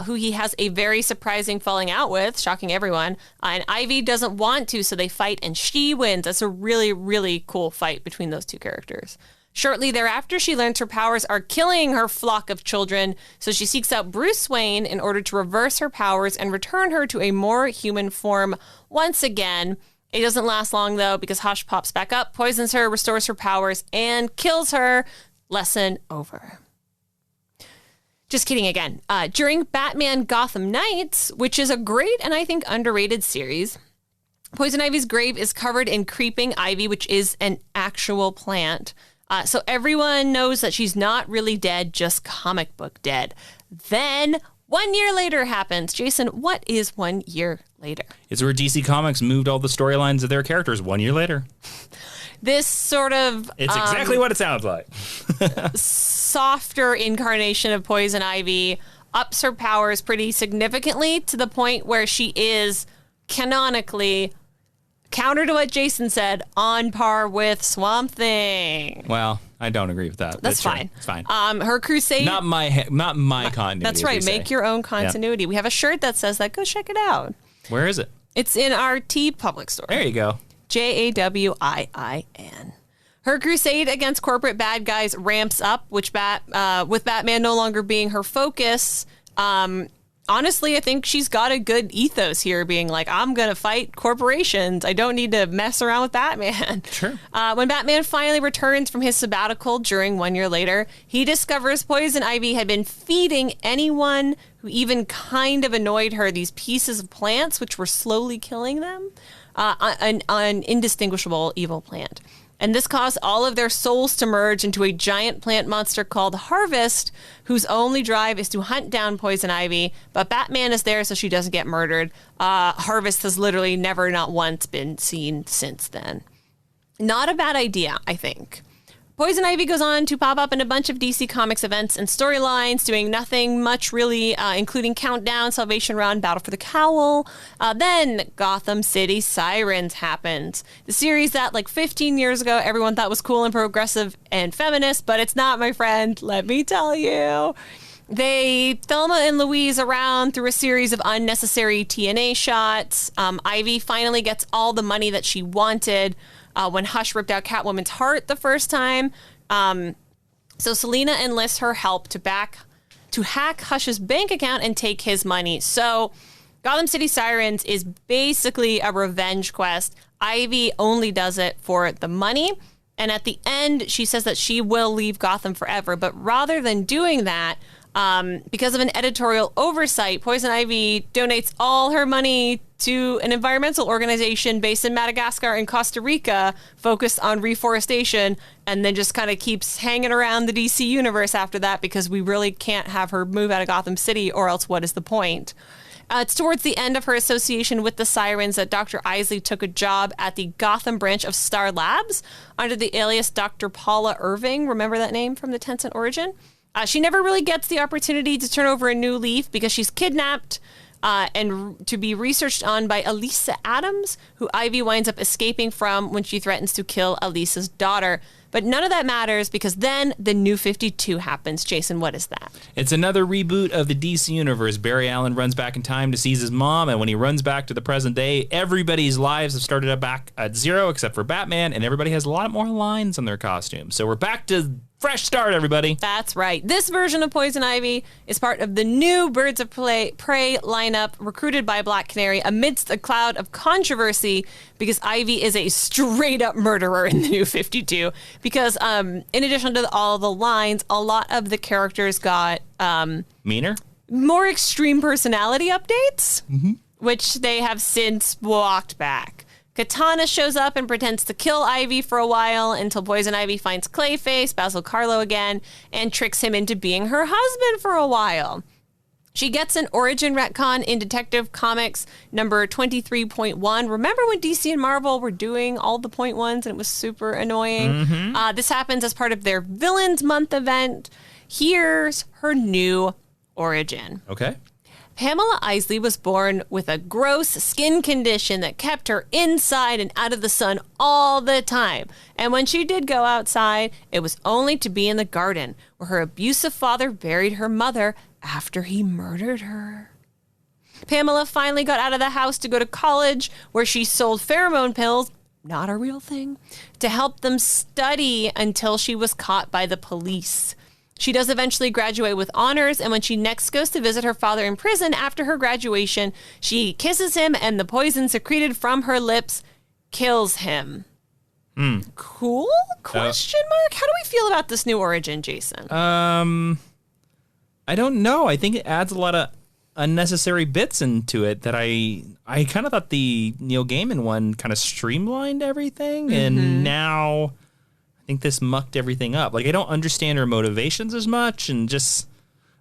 who he has a very surprising falling out with, shocking everyone. And Ivy doesn't want to, so they fight, and she wins. That's a really, really cool fight between those two characters. Shortly thereafter, she learns her powers are killing her flock of children, so she seeks out Bruce Wayne in order to reverse her powers and return her to a more human form once again. It doesn't last long, though, because Hush pops back up, poisons her, restores her powers, and kills her. Lesson over. Just kidding again. During Batman Gotham Knights, which is a great and I think underrated series, Poison Ivy's grave is covered in creeping ivy, which is an actual plant. So everyone knows that she's not really dead, just comic book dead. Then 1 year later happens. Jason, what is 1 year later? It's where DC Comics moved all the storylines of their characters 1 year later. This sort of... It's exactly what it sounds like. Softer incarnation of Poison Ivy ups her powers pretty significantly to the point where she is canonically, counter to what Jason said, on par with Swamp Thing. Well, I don't agree with that. That's fine. It's fine. Her crusade... Not my continuity. That's right. Make your own continuity. Yeah. We have a shirt that says that. Go check it out. Where is it? It's in our T Public store. There you go. Jawiin. Her crusade against corporate bad guys ramps up, with Batman no longer being her focus. Honestly, I think she's got a good ethos here, being like, I'm going to fight corporations. I don't need to mess around with Batman. Sure. When Batman finally returns from his sabbatical during 1 year later, he discovers Poison Ivy had been feeding anyone who even kind of annoyed her these pieces of plants, which were slowly killing them. An indistinguishable evil plant. And this caused all of their souls to merge into a giant plant monster called Harvest, whose only drive is to hunt down Poison Ivy. But Batman is there so she doesn't get murdered. Harvest has literally never, not once, been seen since then. Not a bad idea, I think. Poison Ivy goes on to pop up in a bunch of DC Comics events and storylines, doing nothing much really, including Countdown, Salvation Run, Battle for the Cowl. Then Gotham City Sirens happens. The series that, like 15 years ago, everyone thought was cool and progressive and feminist, but it's not, my friend. Let me tell you. They Thelma and Louise around through a series of unnecessary TNA shots. Ivy finally gets all the money that she wanted when Hush ripped out Catwoman's heart the first time. So Selina enlists her help to hack Hush's bank account and take his money. So Gotham City Sirens is basically a revenge quest. Ivy only does it for the money. And at the end, she says that she will leave Gotham forever. But rather than doing that, because of an editorial oversight, Poison Ivy donates all her money to an environmental organization based in Madagascar and Costa Rica focused on reforestation, and then just kind of keeps hanging around the DC universe after that because we really can't have her move out of Gotham City, or else what is the point? It's towards the end of her association with the Sirens that Dr. Isley took a job at the Gotham branch of Star Labs under the alias Dr. Paula Irving. Remember that name from the Tencent origin? She never really gets the opportunity to turn over a new leaf because she's kidnapped and to be researched on by Elisa Adams, who Ivy winds up escaping from when she threatens to kill Elisa's daughter. But none of that matters because then the New 52 happens. Jason, what is that? It's another reboot of the DC universe. Barry Allen runs back in time to seize his mom, and when he runs back to the present day, everybody's lives have started up back at zero except for Batman, and everybody has a lot more lines on their costumes. So we're back to fresh start, everybody. That's right. This version of Poison Ivy is part of the new Birds of Prey lineup recruited by Black Canary amidst a cloud of controversy because Ivy is a straight-up murderer in the New 52. Because in addition to all the lines, a lot of the characters got... meaner? More extreme personality updates, which they have since walked back. Katana shows up and pretends to kill Ivy for a while until Poison Ivy finds Clayface, Basil Karlo again, and tricks him into being her husband for a while. She gets an origin retcon in Detective Comics number 23.1. Remember when DC and Marvel were doing all the point ones and it was super annoying? This happens as part of their Villains Month event. Here's her new origin. Okay. Pamela Isley was born with a gross skin condition that kept her inside and out of the sun all the time. And when she did go outside, it was only to be in the garden, where her abusive father buried her mother after he murdered her. Pamela finally got out of the house to go to college, where she sold pheromone pills, not a real thing, to help them study until she was caught by the police. She does eventually graduate with honors, and when she next goes to visit her father in prison after her graduation, she kisses him, and the poison secreted from her lips kills him. Cool? Question mark? How do we feel about this new origin, Jason? I don't know. I think it adds a lot of unnecessary bits into it that I kind of thought the Neil Gaiman one kind of streamlined everything, and now I think this mucked everything up. Like, I don't understand her motivations as much, and just,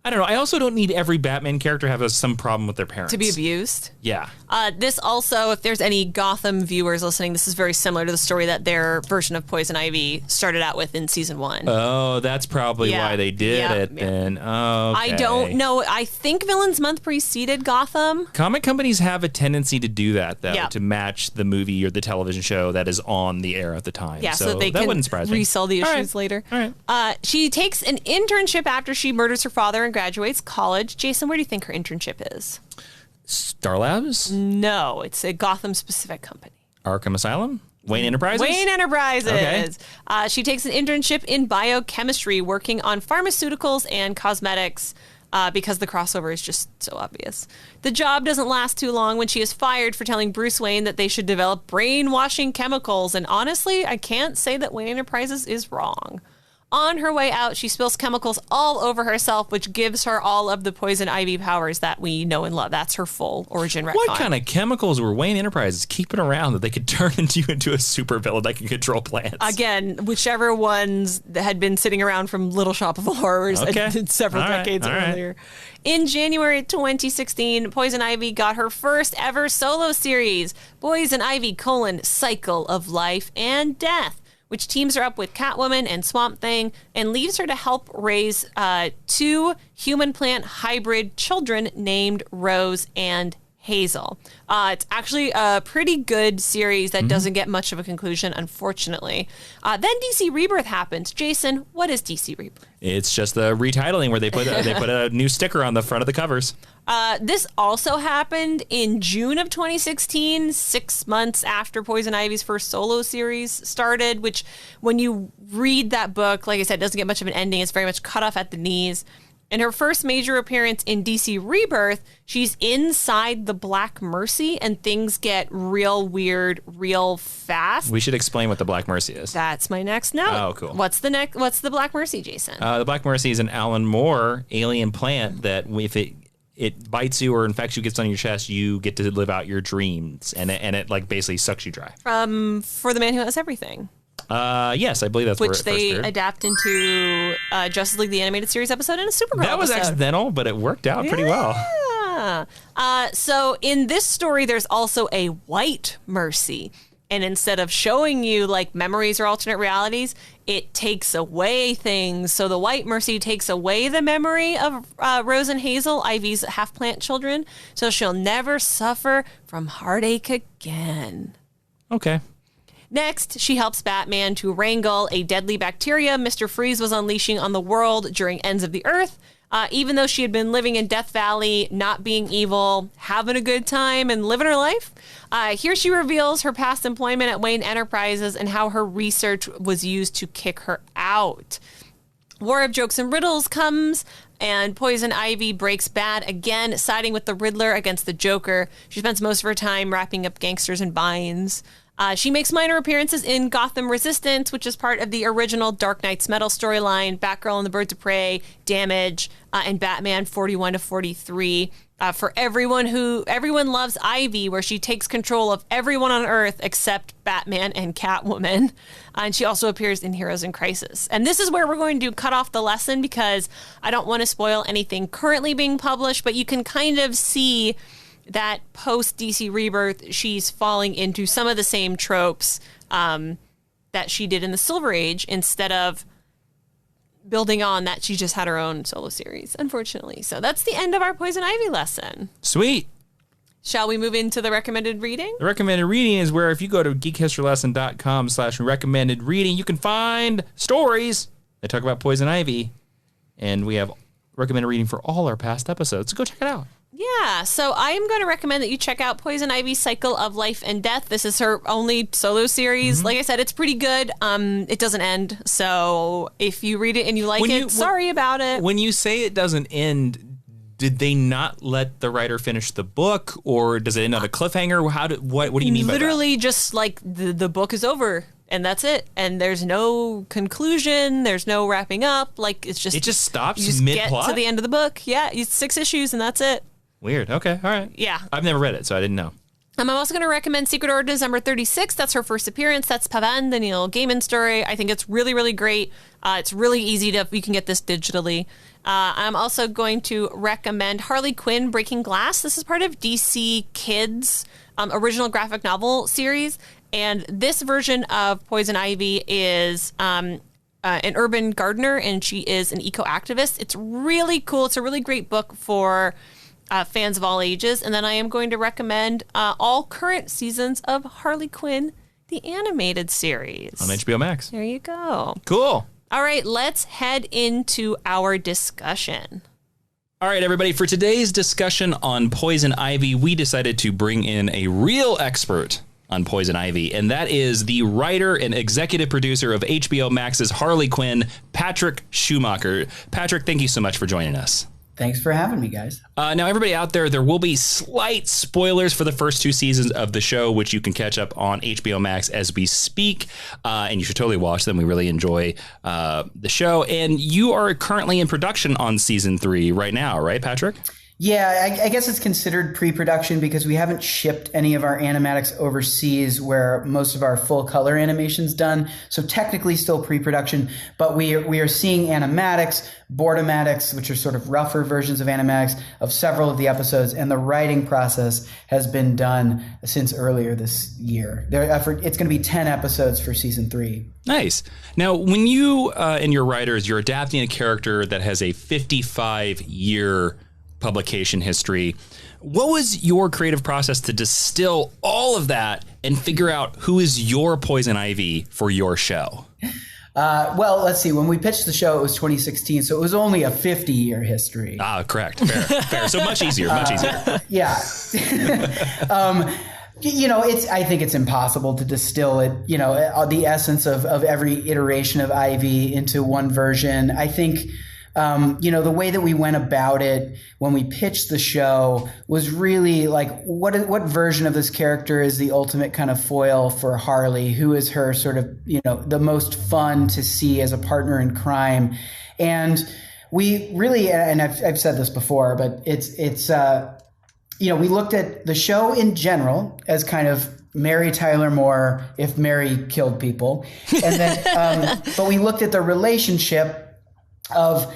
I don't know. I also don't need every Batman character to have some problem with their parents. To be abused? Yeah. This also, if there's any Gotham viewers listening, this is very similar to the story that their version of Poison Ivy started out with in season 1. Oh, that's probably why they did it then. Oh, okay. I don't know. I think Villains Month preceded Gotham. Comic companies have a tendency to do that, though, to match the movie or the television show that is on the air at the time. Yeah, so they that can wouldn't surprise me. Resell the issues later. All right. She takes an internship after she murders her father and graduates college. Jason, where do you think her internship is? Star Labs? No, it's a Gotham-specific company. Arkham Asylum? Wayne Enterprises? Wayne Enterprises. Okay. She takes an internship in biochemistry, working on pharmaceuticals and cosmetics, because the crossover is just so obvious. The job doesn't last too long when she is fired for telling Bruce Wayne that they should develop brainwashing chemicals. And honestly, I can't say that Wayne Enterprises is wrong. On her way out, she spills chemicals all over herself, which gives her all of the Poison Ivy powers that we know and love. That's her full origin retcon. What kind of chemicals were Wayne Enterprises keeping around that they could turn you into a supervillain that can control plants? Again, whichever ones that had been sitting around from Little Shop of Horrors several decades earlier. In January 2016, Poison Ivy got her first ever solo series, Poison Ivy: Cycle of Life and Death, which teams her up with Catwoman and Swamp Thing and leaves her to help raise 2 human-plant hybrid children named Rose and Hazel. It's actually a pretty good series that doesn't get much of a conclusion, unfortunately. Then DC Rebirth happens. Jason, what is DC Rebirth? It's just the retitling where they put a new sticker on the front of the covers. This also happened in June of 2016, 6 months after Poison Ivy's first solo series started, which when you read that book, like I said, doesn't get much of an ending. It's very much cut off at the knees. In her first major appearance in DC Rebirth, she's inside the Black Mercy and things get real weird real fast. We should explain what the Black Mercy is. That's my next note. Oh, cool. What's the Black Mercy, Jason? The Black Mercy is an Alan Moore alien plant that if it bites you or infects you, gets on your chest, you get to live out your dreams, and it like basically sucks you dry. For the Man Who Has Everything. Yes, I believe that's which where it they first appeared. adapt into Justice League the Animated Series episode and a Supergirl That was episode. accidental, but it worked out pretty well. So in this story, there's also a White Mercy. And instead of showing you like memories or alternate realities, it takes away things. So the White Mercy takes away the memory of Rose and Hazel, Ivy's half-plant children. So she'll never suffer from heartache again. Okay. Next, she helps Batman to wrangle a deadly bacteria Mr. Freeze was unleashing on the world during Ends of the Earth. Even though she had been living in Death Valley, not being evil, having a good time, and living her life, here she reveals her past employment at Wayne Enterprises and how her research was used to kick her out. War of Jokes and Riddles comes, and Poison Ivy breaks bad again, siding with the Riddler against the Joker. She spends most of her time wrapping up gangsters in binds. She makes minor appearances in Gotham Resistance, which is part of the original Dark Knight's Metal storyline, Batgirl and the Birds of Prey, Damage, and Batman 41 to 43. For everyone loves Ivy, where she takes control of everyone on Earth except Batman and Catwoman. And she also appears in Heroes in Crisis. And this is where we're going to cut off the lesson because I don't want to spoil anything currently being published, but you can kind of see that post DC Rebirth, she's falling into some of the same tropes that she did in the Silver Age, instead of building on that. She just had her own solo series, unfortunately. So that's the end of our Poison Ivy lesson. Sweet. Shall we move into the recommended reading? The recommended reading is where if you go to geekhistorylesson.com/recommended reading, you can find stories that talk about Poison Ivy. And we have recommended reading for all our past episodes. So go check it out. Yeah, so I'm going to recommend that you check out Poison Ivy's Cycle of Life and Death. This is her only solo series. Like I said, it's pretty good. It doesn't end, so if you read it and you like sorry about it. When you say it doesn't end, did they not let the writer finish the book, or does it end on a cliffhanger? What do you mean by that? Literally just like the book is over. And that's it. And there's no conclusion. There's no wrapping up. Like, it just stops you just mid-plot? get to the end of the book. Yeah, it's 6 issues and that's it. Weird. Okay. All right. Yeah. I've never read it, so I didn't know. I'm also going to recommend Secret Origins number 36. That's her first appearance. That's Pavan, the Neil Gaiman story. I think it's really, really great. It's really easy you can get this digitally. I'm also going to recommend Harley Quinn Breaking Glass. This is part of DC Kids' original graphic novel series. And this version of Poison Ivy is an urban gardener, and she is an eco-activist. It's really cool. It's a really great book for fans of all ages. And then I am going to recommend all current seasons of Harley Quinn, the animated series. On HBO Max. There you go. Cool. All right, let's head into our discussion. All right, everybody. For today's discussion on Poison Ivy, we decided to bring in a real expert on Poison Ivy, and that is the writer and executive producer of HBO Max's Harley Quinn, Patrick Schumacker. Patrick, thank you so much for joining us. Thanks for having me, guys. Now, everybody out there will be slight spoilers for the first 2 seasons of the show, which you can catch up on HBO Max as we speak. And you should totally watch them. We really enjoy the show. And you are currently in production on season 3 right now, right, Patrick? Yeah, I guess it's considered pre-production because we haven't shipped any of our animatics overseas where most of our full color animation's done. So technically still pre-production, but we are seeing animatics, boardmatics, which are sort of rougher versions of animatics of several of the episodes. And the writing process has been done since earlier this year. It's going to be 10 episodes for season 3. Nice. Now, when you and your writers, you're adapting a character that has a 55-year publication history. What was your creative process to distill all of that and figure out who is your Poison Ivy for your show? Well, let's see. When we pitched the show, it was 2016, so it was only a 50-year history. Ah, correct. Fair. So much easier. Yeah. I think it's impossible to distill it, the essence of every iteration of Ivy into one version. I think the way that we went about it when we pitched the show was really like, what version of this character is the ultimate kind of foil for Harley? Who is her sort of, the most fun to see as a partner in crime? And we really, and I've said this before, but we looked at the show in general as kind of Mary Tyler Moore if Mary killed people. And then, but we looked at the relationship of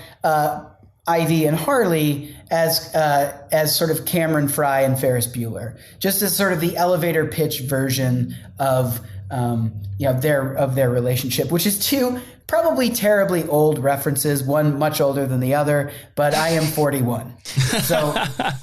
Ivy and Harley as sort of Cameron Fry and Ferris Bueller, just as sort of the elevator pitch version of their relationship, which is 2 probably terribly old references, one much older than the other, but I am 41. So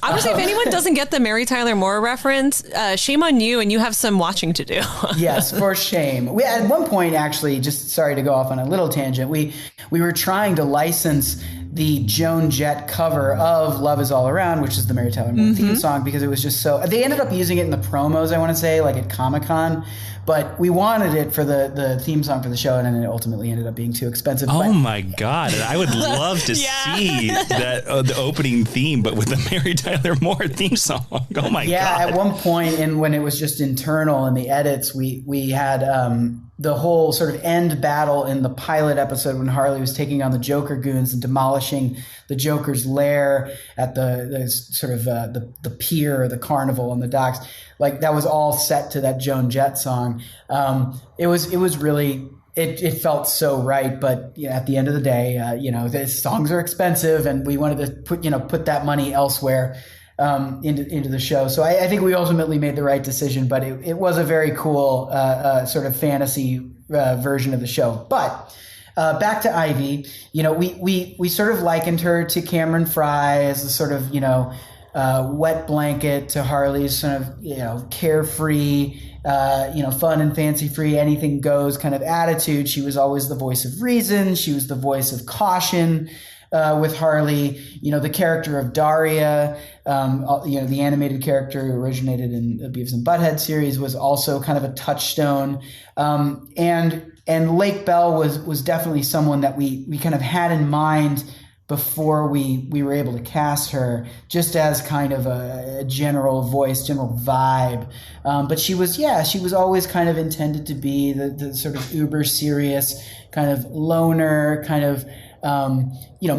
obviously, if anyone doesn't get the Mary Tyler Moore reference, shame on you, and you have some watching to do. Yes, for shame. We at one point, actually, just sorry to go off on a little tangent, we were trying to license the Joan Jett cover of Love Is All Around, which is the Mary Tyler Moore theme song, because it was just so... They ended up using it in the promos, I want to say, like at Comic-Con, but we wanted it for the theme song for the show, and then it ultimately ended up being too expensive. Oh, my God. I would love to see that the opening theme, but with the Mary Tyler Moore theme song. Oh, my God. Yeah, at one point, when it was just internal in the edits, we had... the whole sort of end battle in the pilot episode when Harley was taking on the Joker goons and demolishing the Joker's lair at the sort of the pier or the carnival on the docks. Like that was all set to that Joan Jett song. It was really, it felt so right. But at the end of the day, the songs are expensive and we wanted to put that money elsewhere. Into the show. So I think we ultimately made the right decision, but it was a very cool sort of fantasy version of the show. But back to Ivy, we sort of likened her to Cameron Fry as a sort of, wet blanket to Harley's sort of, carefree, fun and fancy free, anything goes kind of attitude. She was always the voice of reason. She was the voice of caution. With Harley, the character of Daria, the animated character who originated in the Beavis and Butthead series was also kind of a touchstone. And Lake Bell was definitely someone that we kind of had in mind before we were able to cast her, just as kind of a general voice, general vibe. But she was always kind of intended to be the sort of uber serious kind of loner, kind of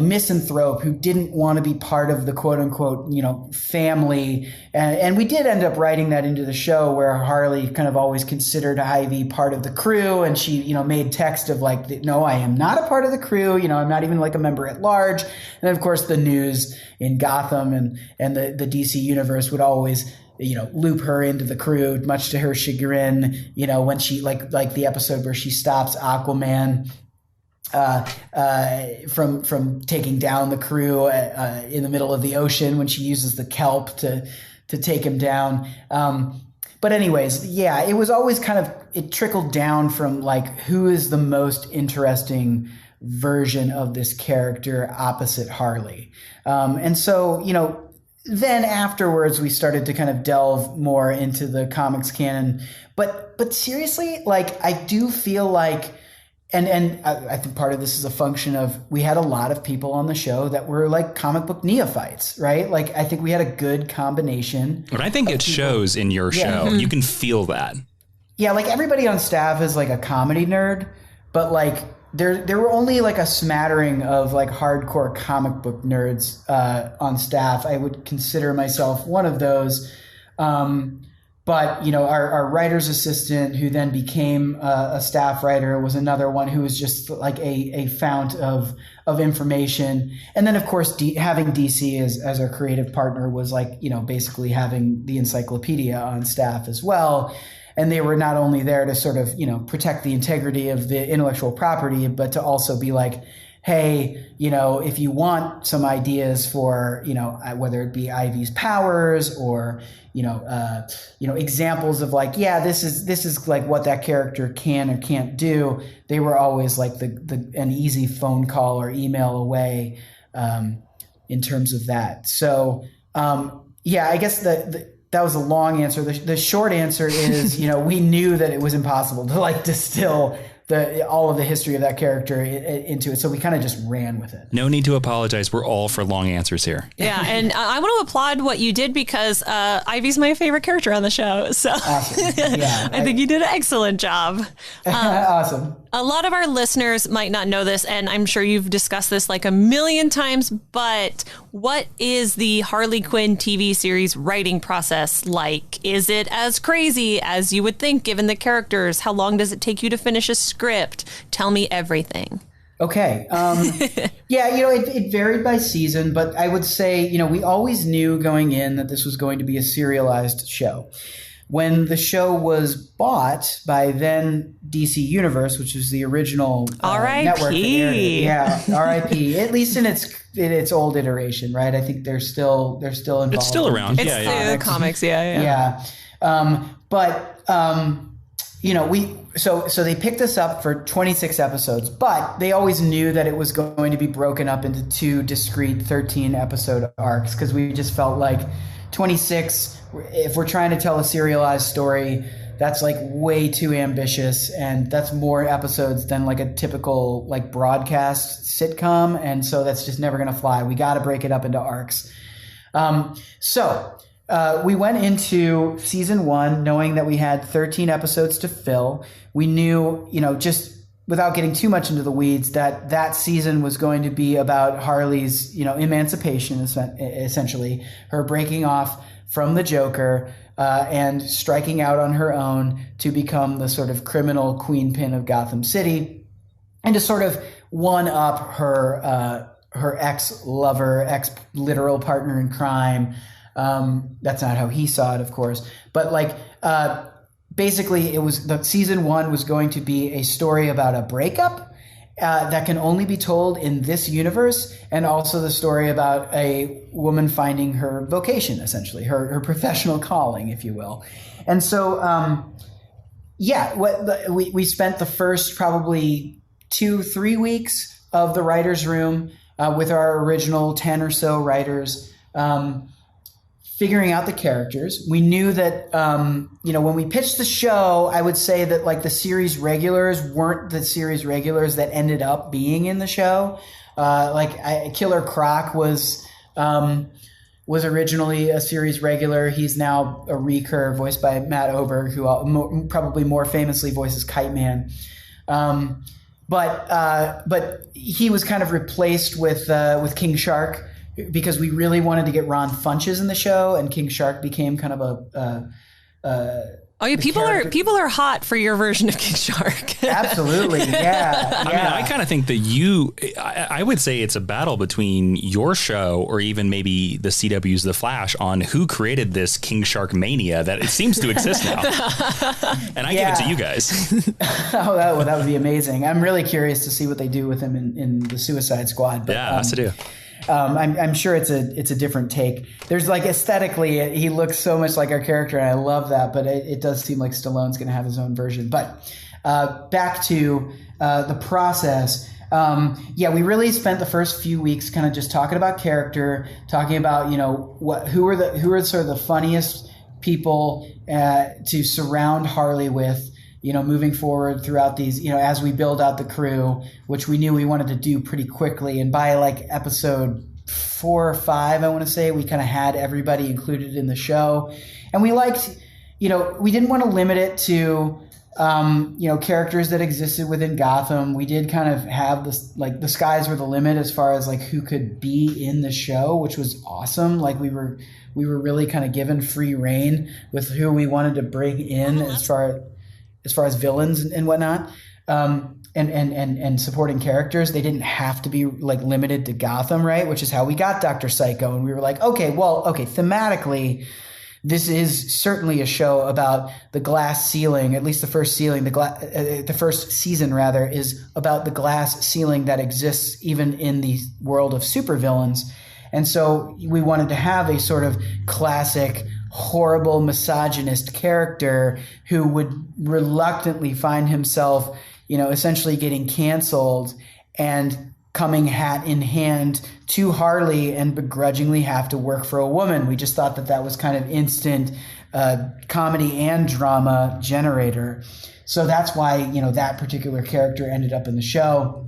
misanthrope who didn't want to be part of the quote unquote, family. And we did end up writing that into the show where Harley kind of always considered Ivy part of the crew. And she, made text of like, no, I am not a part of the crew. I'm not even like a member at large. And of course the news in Gotham and the DC universe would always, loop her into the crew, much to her chagrin, when she like the episode where she stops Aquaman from taking down the crew in the middle of the ocean when she uses the kelp to take him down. But anyways, yeah, it was always it trickled down from like who is the most interesting version of this character opposite Harley. And so, then afterwards we started to kind of delve more into the comics canon. But seriously, like I do feel like And I think part of this is a function of we had a lot of people on the show that were like comic book neophytes, right? Like I think we had a good combination. But I think it shows in your show. You can feel that. Yeah, like everybody on staff is like a comedy nerd, but like there were only like a smattering of like hardcore comic book nerds on staff. I would consider myself one of those. But, our writer's assistant, who then became a staff writer, was another one who was just like a fount of information. And then, of course, having DC as our creative partner was like, basically having the encyclopedia on staff as well. And they were not only there to sort of, protect the integrity of the intellectual property, but to also be like, hey, if you want some ideas for, whether it be Ivy's powers or, examples of like, yeah, this is like what that character can or can't do. They were always like an easy phone call or email away in terms of that. So, I guess that was a long answer. The short answer is, we knew that it was impossible to like distill all of the history of that character into it. So we kind of just ran with it. No need to apologize. We're all for long answers here. Yeah. And I want to applaud what you did because Ivy's my favorite character on the show. So awesome. Yeah, I think you did an excellent job. Awesome. A lot of our listeners might not know this, and I'm sure you've discussed this like a million times, but what is the Harley Quinn TV series writing process like? Is it as crazy as you would think, given the characters? How long does it take you to finish a script? Tell me everything. Okay. It varied by season, but I would say, we always knew going in that this was going to be a serialized show. When the show was bought by then DC Universe, which was the original network that aired it. Yeah, R.I.P. At least in its old iteration, right? I think they're still involved. It's still around. It's the comics. Yeah. So they picked us up for 26 episodes, but they always knew that it was going to be broken up into 2 discrete 13 episode arcs because we just felt like 26. If we're trying to tell a serialized story, that's like way too ambitious, and that's more episodes than like a typical like broadcast sitcom, and so that's just never going to fly. We got to break it up into arcs. So we went into season 1 knowing that we had 13 episodes to fill. We knew, just without getting too much into the weeds, that season was going to be about Harley's, emancipation, essentially, her breaking off from the Joker and striking out on her own to become the sort of criminal queenpin of Gotham City, and to sort of one-up her ex-lover, ex-literal partner in crime. That's not how he saw it, of course. But basically, it was the season 1 was going to be a story about a breakup that can only be told in this universe, and also the story about a woman finding her vocation, essentially, her professional calling, if you will. And so, we spent the first probably 2-3 weeks of the writer's room with our original 10 or so writers, figuring out the characters. We knew that, when we pitched the show, I would say that like the series regulars weren't the series regulars that ended up being in the show. Killer Croc was originally a series regular. He's now a recur voiced by Matt Oberg, who probably more famously voices Kite Man. but he was kind of replaced with King Shark because we really wanted to get Ron Funches in the show, and King Shark became kind of Oh yeah, people are hot for your version of King Shark. Absolutely, yeah. I mean, I kind of think that I would say it's a battle between your show or even maybe the CW's The Flash on who created this King Shark mania that it seems to exist now. And I give it to you guys. Oh, that would be amazing. I'm really curious to see what they do with him in the Suicide Squad. But, yeah, has to do. I'm sure it's a different take. There's like aesthetically, he looks so much like our character, and I love that. But it does seem like Stallone's going to have his own version. But back to the process. We really spent the first few weeks kind of just talking about character, talking about who are sort of the funniest people to surround Harley with. Moving forward throughout these, as we build out the crew, which we knew we wanted to do pretty quickly. And by like episode 4 or 5, I want to say, we kind of had everybody included in the show. And we liked, we didn't want to limit it to, characters that existed within Gotham. We did kind of have this, like the skies were the limit as far as like who could be in the show, which was awesome. Like we were really kind of given free reign with who we wanted to bring in as far as villains and whatnot, and supporting characters. They didn't have to be like limited to Gotham, right? Which is how we got Dr. Psycho. And we were like, okay, thematically, this is certainly a show about the glass ceiling. At least the first ceiling, the first season rather, is about the glass ceiling that exists even in the world of supervillains. And so we wanted to have a sort of classic horrible misogynist character who would reluctantly find himself, essentially getting canceled and coming hat in hand to Harley and begrudgingly have to work for a woman. We just thought that was kind of instant comedy and drama generator. So that's why, that particular character ended up in the show.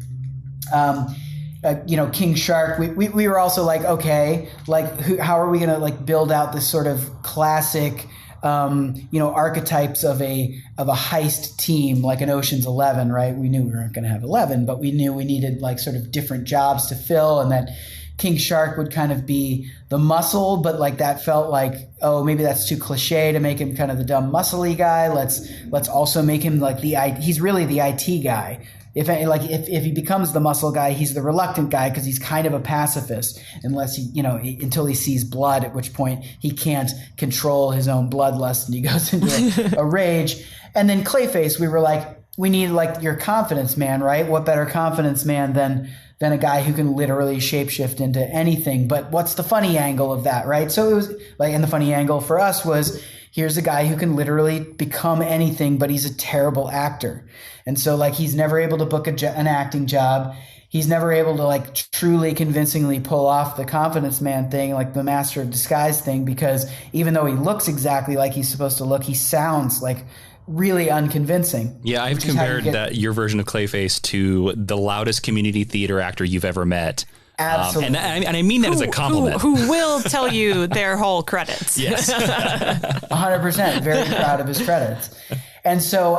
King Shark, we were also like, okay, like how are we going to like build out this sort of classic, archetypes of a heist team, like an Ocean's 11, right? We knew we weren't going to have 11, but we knew we needed like sort of different jobs to fill, and that King Shark would kind of be the muscle, but like that felt like, oh, maybe that's too cliche to make him kind of the dumb muscly guy. Let's also make him like he's really the IT guy. If he becomes the muscle guy, he's the reluctant guy because he's kind of a pacifist, unless until he sees blood, at which point he can't control his own bloodlust and he goes into a rage. And then Clayface, we were like, we need like your confidence man, right? What better confidence man than a guy who can literally shapeshift into anything? But what's the funny angle of that, right? So it was like, and the funny angle for us was, here's a guy who can literally become anything, but he's a terrible actor. And so like he's never able to book an acting job. He's never able to like truly convincingly pull off the confidence man thing, like the master of disguise thing, because even though he looks exactly like he's supposed to look, he sounds like really unconvincing. Yeah, I've compared your version of Clayface to the loudest community theater actor you've ever met. Absolutely. And I mean that as a compliment. Who will tell you their whole credits. Yes. 100%. Very proud of his credits. And so,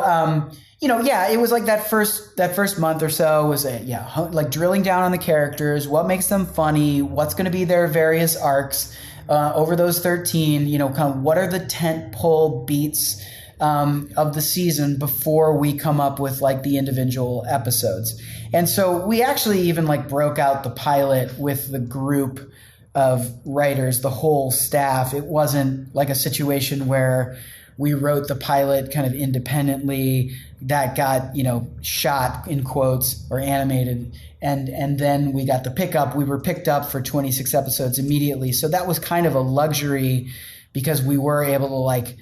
it was like that first month or so was like drilling down on the characters, what makes them funny, what's going to be their various arcs over those 13, kind of what are the tent pole beats of the season before we come up with like the individual episodes. And so we actually even like broke out the pilot with the group of writers, the whole staff. It wasn't like a situation where we wrote the pilot kind of independently that got, shot in quotes or animated. And then we got the pickup. We were picked up for 26 episodes immediately. So that was kind of a luxury because we were able to like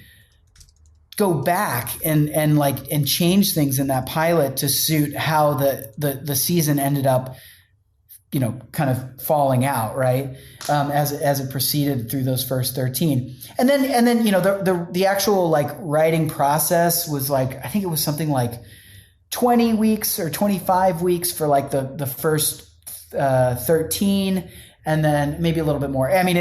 go back and change things in that pilot to suit how the season ended up, kind of falling out, right? As it proceeded through those first 13. And then, the actual like writing process was like, I think it was something like 20 weeks or 25 weeks for like the first 13, and then maybe a little bit more. I mean,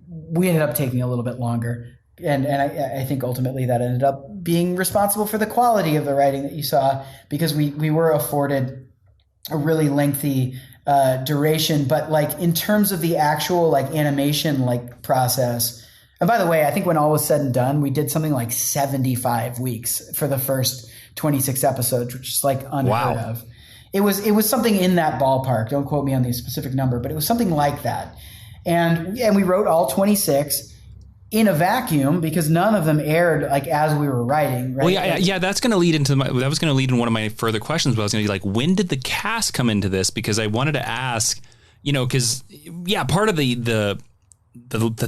we ended up taking a little bit longer. And I think ultimately that ended up being responsible for the quality of the writing that you saw, because we were afforded a really lengthy duration. But like in terms of the actual like animation like process, and by the way, I think when all was said and done, we did something like 75 weeks for the first 26 episodes, which is like unheard of. It was something in that ballpark. Don't quote me on the specific number, but it was something like that. And we wrote all 26 in a vacuum because none of them aired like as we were writing. Right? Well, yeah. That's going to lead into one of my further questions. But I was going to be like, when did the cast come into this? Because I wanted to ask, because part of the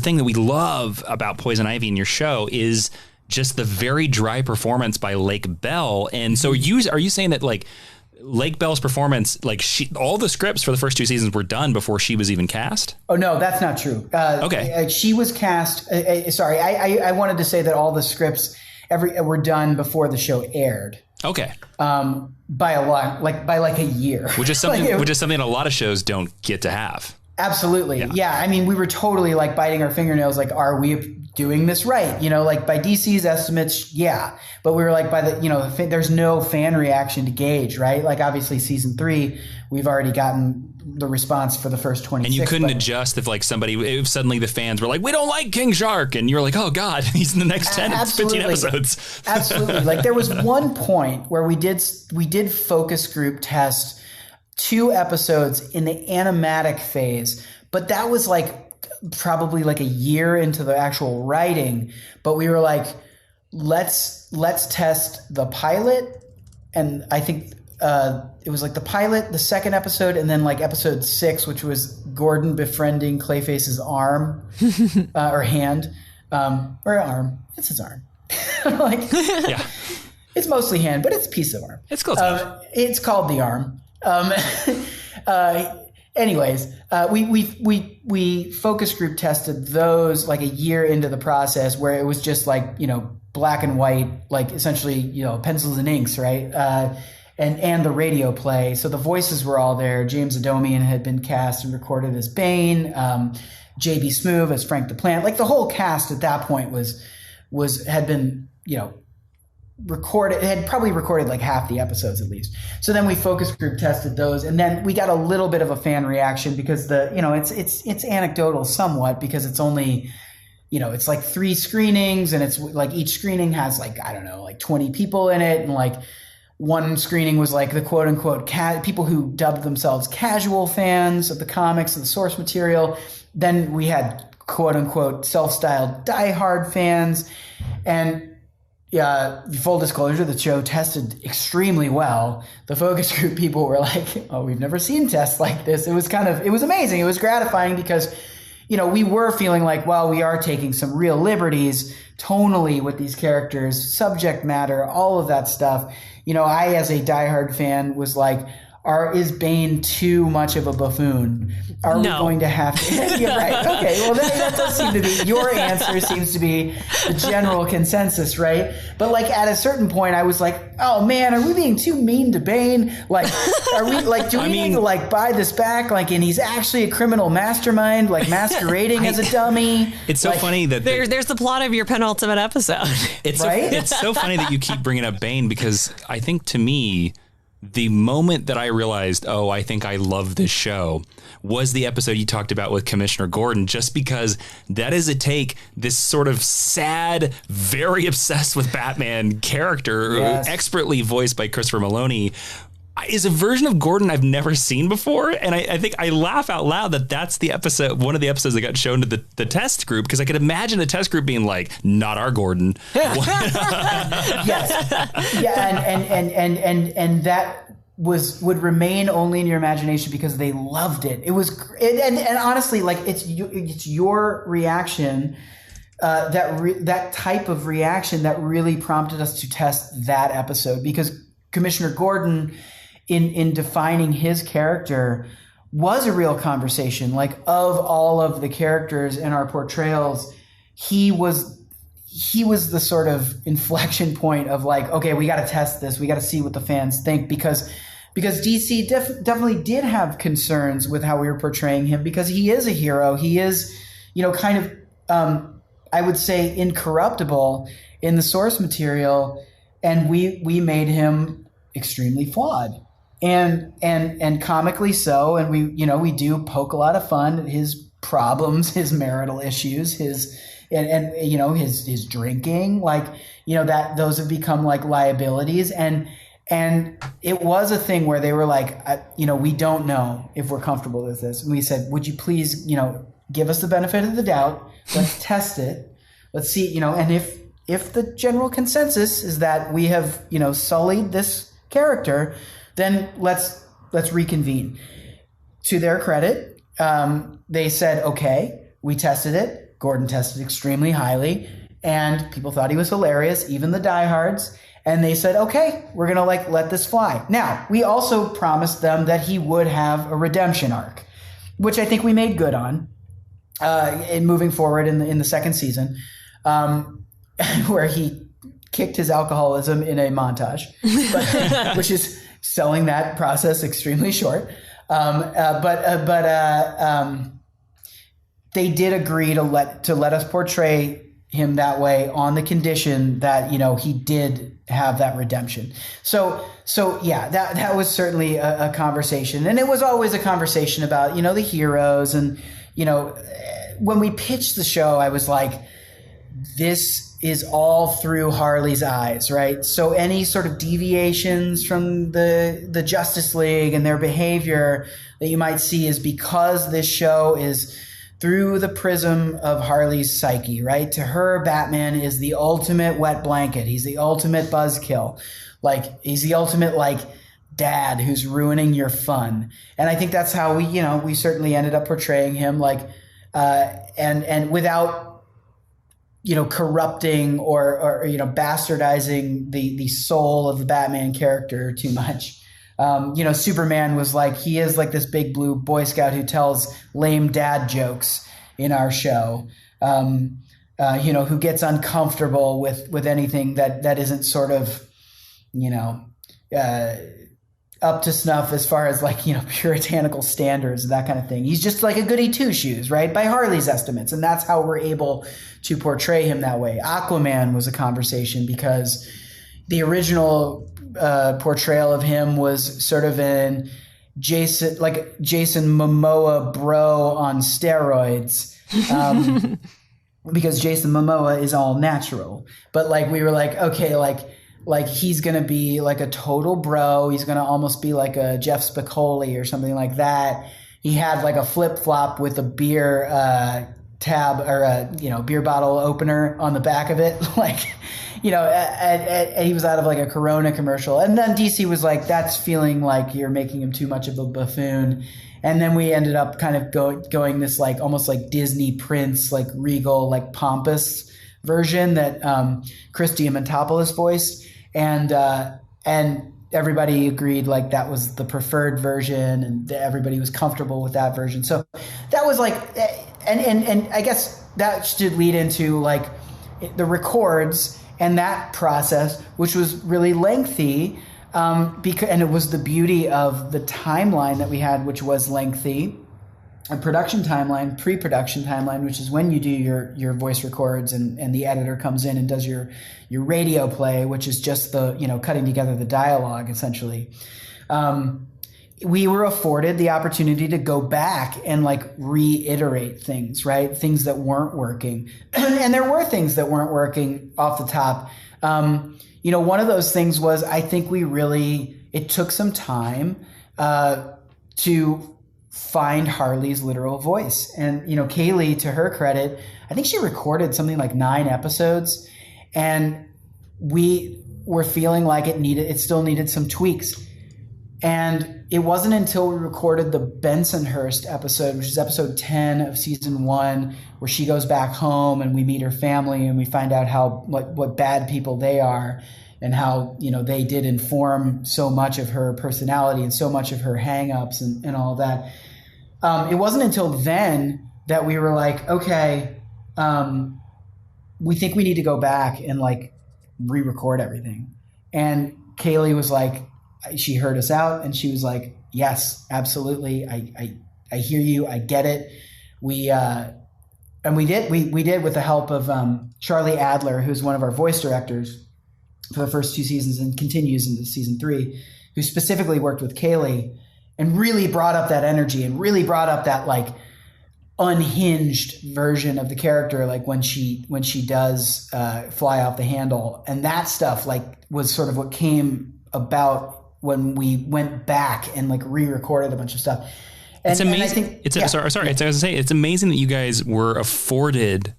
thing that we love about Poison Ivy in your show is just the very dry performance by Lake Bell. And so are you saying that like Lake Bell's performance, like all the scripts for the first 2 seasons were done before she was even cast? Oh, no, that's not true. Okay. She was cast. Sorry, I wanted to say that all the scripts were done before the show aired. Okay. By a lot, by like a year. Which is something a lot of shows don't get to have. Absolutely. Yeah. I mean, we were totally like biting our fingernails. Like, are we doing this right? Like by DC's estimates. Yeah. But we were like by the, there's no fan reaction to gauge, right? Like obviously season 3, we've already gotten the response for the first 26. And you couldn't adjust if suddenly the fans were like, we don't like King Shark. And you're like, oh God, he's in the next 15 episodes. Absolutely. Like there was one point where we did focus group test 2 episodes in the animatic phase, but that was like probably like a year into the actual writing. But we were like, let's test the pilot, and I think it was like the pilot, the second episode, and then like episode 6, which was Gordon befriending Clayface's arm or hand or arm. It's his arm. It's mostly hand, but it's a piece of arm. It's close. It's called the arm. Anyways, we focus group tested those like a year into the process, where it was just like, black and white, like essentially, pencils and inks, right? And the radio play. So the voices were all there. James Adomian had been cast and recorded as Bane, JB Smoove as Frank the Plant. Like the whole cast at that point had been, recorded. It had probably recorded like half the episodes at least. So then we focus group tested those, and then we got a little bit of a fan reaction because it's anecdotal somewhat, because it's only, it's like 3 screenings, and it's like each screening has like, I don't know, like 20 people in it, and like one screening was like the quote unquote people who dubbed themselves casual fans of the comics and the source material. Then we had quote unquote self-styled diehard fans, and full disclosure, the show tested extremely well. The focus group people were like, oh, we've never seen tests like this. It was amazing. It was gratifying because, we were feeling like, well, we are taking some real liberties tonally with these characters, subject matter, all of that stuff. I, as a diehard fan, was like, is Bane too much of a buffoon? Are we going to have to? Yeah, right. Okay. Well, that does seem to be your answer. Seems to be the general consensus, right? But like at a certain point, I was like, oh man, are we being too mean to Bane? Like, are we like? Do we need to like buy this back? Like, and he's actually a criminal mastermind, like masquerading as a dummy. It's so funny that there's the plot of your penultimate episode. It's so funny that you keep bringing up Bane, because I think to me, the moment that I realized, I think I love this show, was the episode you talked about with Commissioner Gordon, just because that is this sort of sad, very obsessed with Batman character, expertly voiced by Christopher Maloney, is a version of Gordon I've never seen before. And I think I laugh out loud that's the episode, one of the episodes that got shown to the test group, because I could imagine the test group being like, not our Gordon. Yes. Yeah. And that would remain only in your imagination because they loved it. It was, and honestly, like it's your reaction, that type of reaction that really prompted us to test that episode, because Commissioner Gordon, in defining his character, was a real conversation. Like, of all of the characters in our portrayals, he was the sort of inflection point of like, okay, we got to test this. We got to see what the fans think, because DC definitely did have concerns with how we were portraying him, because he is a hero. He is, kind of, I would say, incorruptible in the source material, and we made him extremely flawed and comically so. And we do poke a lot of fun at his problems, his marital issues, his drinking, that those have become like liabilities. And it was a thing where they were like, we don't know if we're comfortable with this. And we said, would you please, give us the benefit of the doubt. Let's test it. Let's see, and if the general consensus is that we have, sullied this character, then let's reconvene. To their credit, they said, okay, we tested it. Gordon tested extremely highly, and people thought he was hilarious, even the diehards. And they said, okay, we're going to let this fly. Now, we also promised them that he would have a redemption arc, which I think we made good on in moving forward in the second season, where he kicked his alcoholism in a montage, which is selling that process extremely short. They did agree to let us portray him that way on the condition that, he did have that redemption. So yeah, that was certainly a conversation. And it was always a conversation about, the heroes. And, when we pitched the show, I was like, this is all through Harley's eyes, right? So any sort of deviations from the Justice League and their behavior that you might see is because this show is through the prism of Harley's psyche, right? To her, Batman is the ultimate wet blanket. He's the ultimate buzzkill. He's the ultimate, dad who's ruining your fun. And I think that's how we certainly ended up portraying him, and without, corrupting or bastardizing the soul of the Batman character too much. Superman was he is this big blue Boy Scout who tells lame dad jokes in our show, who gets uncomfortable with anything that isn't sort of, up to snuff as far as puritanical standards, that kind of thing. He's just a goody two shoes, right? By Harley's estimates. And that's how we're able to portray him that way. Aquaman was a conversation because the original portrayal of him was sort of an Jason Momoa bro on steroids. Because Jason Momoa is all natural. But we were okay, he's going to be a total bro. He's going to almost be like a Jeff Spicoli or something like that. He had a flip-flop with a beer tab or a beer bottle opener on the back of it. And he was out of a Corona commercial. And then DC was that's feeling like you're making him too much of a buffoon. And then we ended up kind of going this almost Disney Prince, regal, pompous version that Chris Diamantopoulos voiced. And everybody agreed that was the preferred version, and everybody was comfortable with that version. So that was and I guess that should lead into the records and that process, which was really lengthy, and it was the beauty of the timeline that we had, which was lengthy. A production timeline, pre-production timeline, which is when you do your voice records and the editor comes in and does your radio play, which is just the, cutting together the dialogue, essentially. We were afforded the opportunity to go back and reiterate things, right? Things that weren't working. And there were things that weren't working off the top. One of those things was, I think it took some time to find Harley's literal voice. And, Kaylee, to her credit, I think she recorded something 9 episodes, and we were feeling it still needed some tweaks. And it wasn't until we recorded the Bensonhurst episode, which is episode 10 of season 1, where she goes back home and we meet her family and we find out what bad people they are, and how, they did inform so much of her personality and so much of her hang-ups and all that. It wasn't until then that we were okay, we think we need to go back and re-record everything. And Kaylee was she heard us out and she was yes, absolutely. I hear you. I get it. We we did with the help of Charlie Adler, who's one of our voice directors for the first 2 seasons and continues into season 3, who specifically worked with Kaylee and really brought up that energy and really brought up that like unhinged version of the character, like when she does fly off the handle, and that stuff like was sort of what came about when we went back and like re-recorded a bunch of stuff. And, it's amazing. And I think, Sorry. I was gonna say it's amazing that you guys were afforded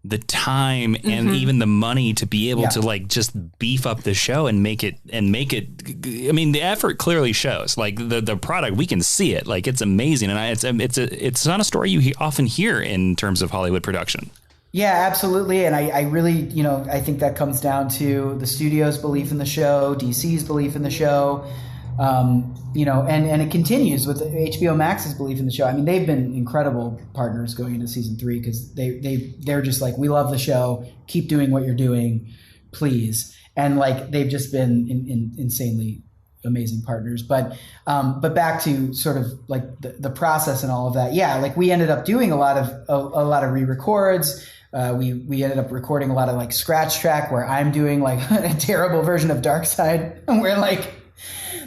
the time and even the money to be able to like just beef up the show and make it. I mean, the effort clearly shows. Like the product, we can see it. Like it's amazing, and it's not a story you often hear in terms of Hollywood production. Yeah, absolutely. And I really, I think that comes down to the studio's belief in the show, DC's belief in the show. And it continues with HBO Max's belief in the show. I mean, they've been incredible partners going into season 3 because they're just like, we love the show. Keep doing what you're doing, please. And like, they've just been insanely amazing partners. But back to sort of like the process and all of that. Yeah. Like we ended up doing a lot of re-records. We ended up recording a lot of like scratch track where I'm doing like a terrible version of Darkseid, and we're like,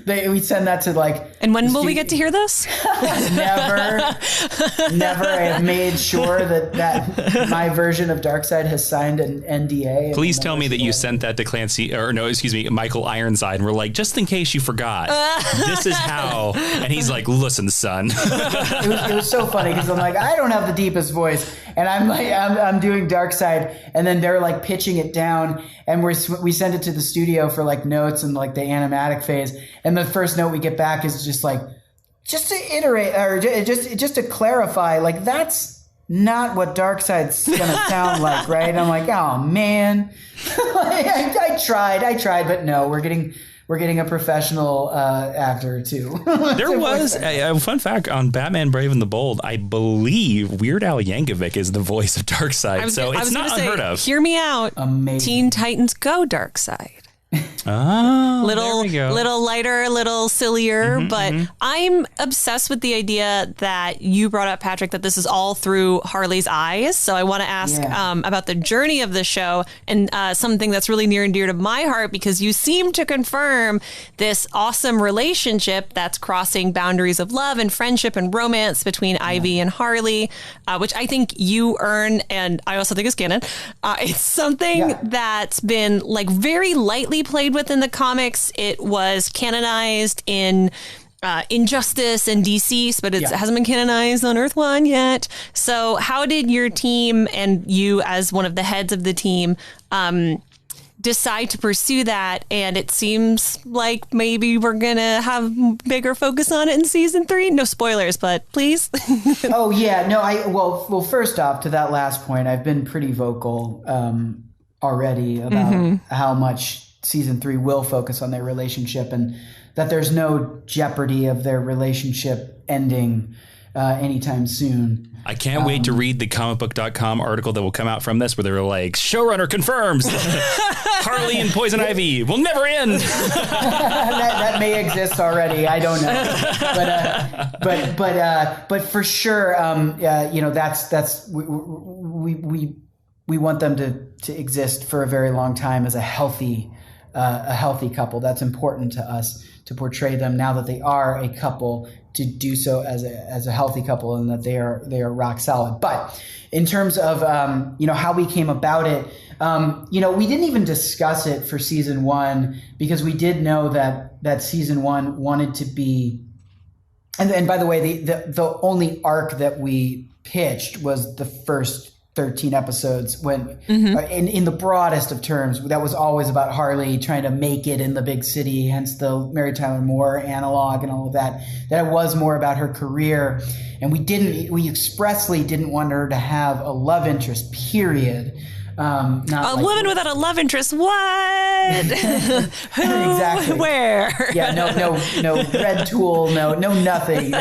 we send that to like. And when will we get to hear this? Never. I have made sure that my version of Darkseid has signed an NDA. Please tell me that you sent that to Michael Ironside, and we're like, just in case you forgot, this is how. And he's like, listen, son. It was so funny because I'm like, I don't have the deepest voice, and I'm doing Darkseid, and then they're like pitching it down, and we send it to the studio for like notes and like the animatic phase, and the first note we get back is just to iterate or just to clarify, like that's not what Darkseid's gonna sound like, right? And I'm like, oh man, I tried, but no, we're getting a professional actor too. There was a fun fact on Batman Brave and the Bold. I believe Weird Al Yankovic is the voice of Darkseid, so it's not unheard of. Hear me out. Amazing. Teen Titans Go Darkseid. Oh, little lighter, little sillier, but I'm obsessed with the idea that you brought up, Patrick, that this is all through Harley's eyes. So I want to ask about the journey of the show and something that's really near and dear to my heart, because you seem to confirm this awesome relationship that's crossing boundaries of love and friendship and romance between Ivy and Harley, which I think you earn, and I also think is canon. It's something that's been like very lightly played with in the comics. It was canonized in Injustice and DC's, but it hasn't been canonized on Earth One yet. So how did your team and you as one of the heads of the team decide to pursue that? And it seems like maybe we're going to have bigger focus on it in season 3. No spoilers, but please. Oh, yeah. No, well, first off, to that last point, I've been pretty vocal already about how much season 3 will focus on their relationship, and that there's no jeopardy of their relationship ending anytime soon. I can't wait to read the comicbook.com article that will come out from this, where they're like, showrunner confirms Harley and Poison Ivy will never end. that may exist already. I don't know, but for sure, that's we want them to exist for a very long time as a healthy couple. That's important to us, to portray them now that they are a couple, to do so as a healthy couple, and that they are rock solid. But in terms of how we came about it, we didn't even discuss it for season 1, because we did know that season 1 wanted to be, and by the way, the only arc that we pitched was the first 13 episodes, when in the broadest of terms, that was always about Harley trying to make it in the big city, hence the Mary Tyler Moore analog and all of that it was more about her career. And we expressly didn't want her to have a love interest, period. Not a woman without a love interest. What? Exactly. Where? Yeah. No red tool. No nothing.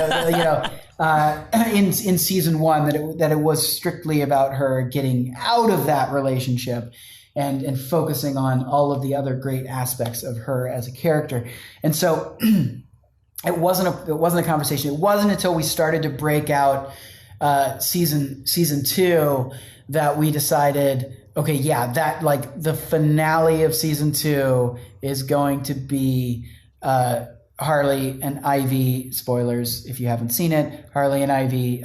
In season 1, that it was strictly about her getting out of that relationship and focusing on all of the other great aspects of her as a character. And so it wasn't a conversation. It wasn't until we started to break out season 2 that we decided, okay, yeah, that like the finale of season 2 is going to be Harley and Ivy, spoilers if you haven't seen it, Harley and Ivy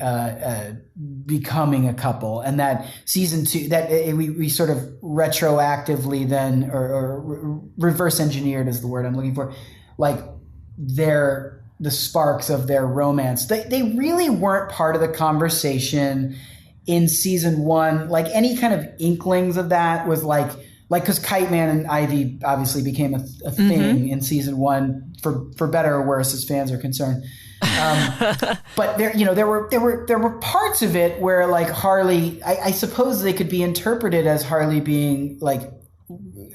becoming a couple. And that season 2, that we sort of retroactively then, or reverse engineered is the word I'm looking for, like the sparks of their romance. They really weren't part of the conversation in season 1. Like any kind of inklings of that was like because Kite Man and Ivy obviously became a thing in season 1 for better or worse as fans are concerned. But there were parts of it where like Harley, I suppose they could be interpreted as Harley being like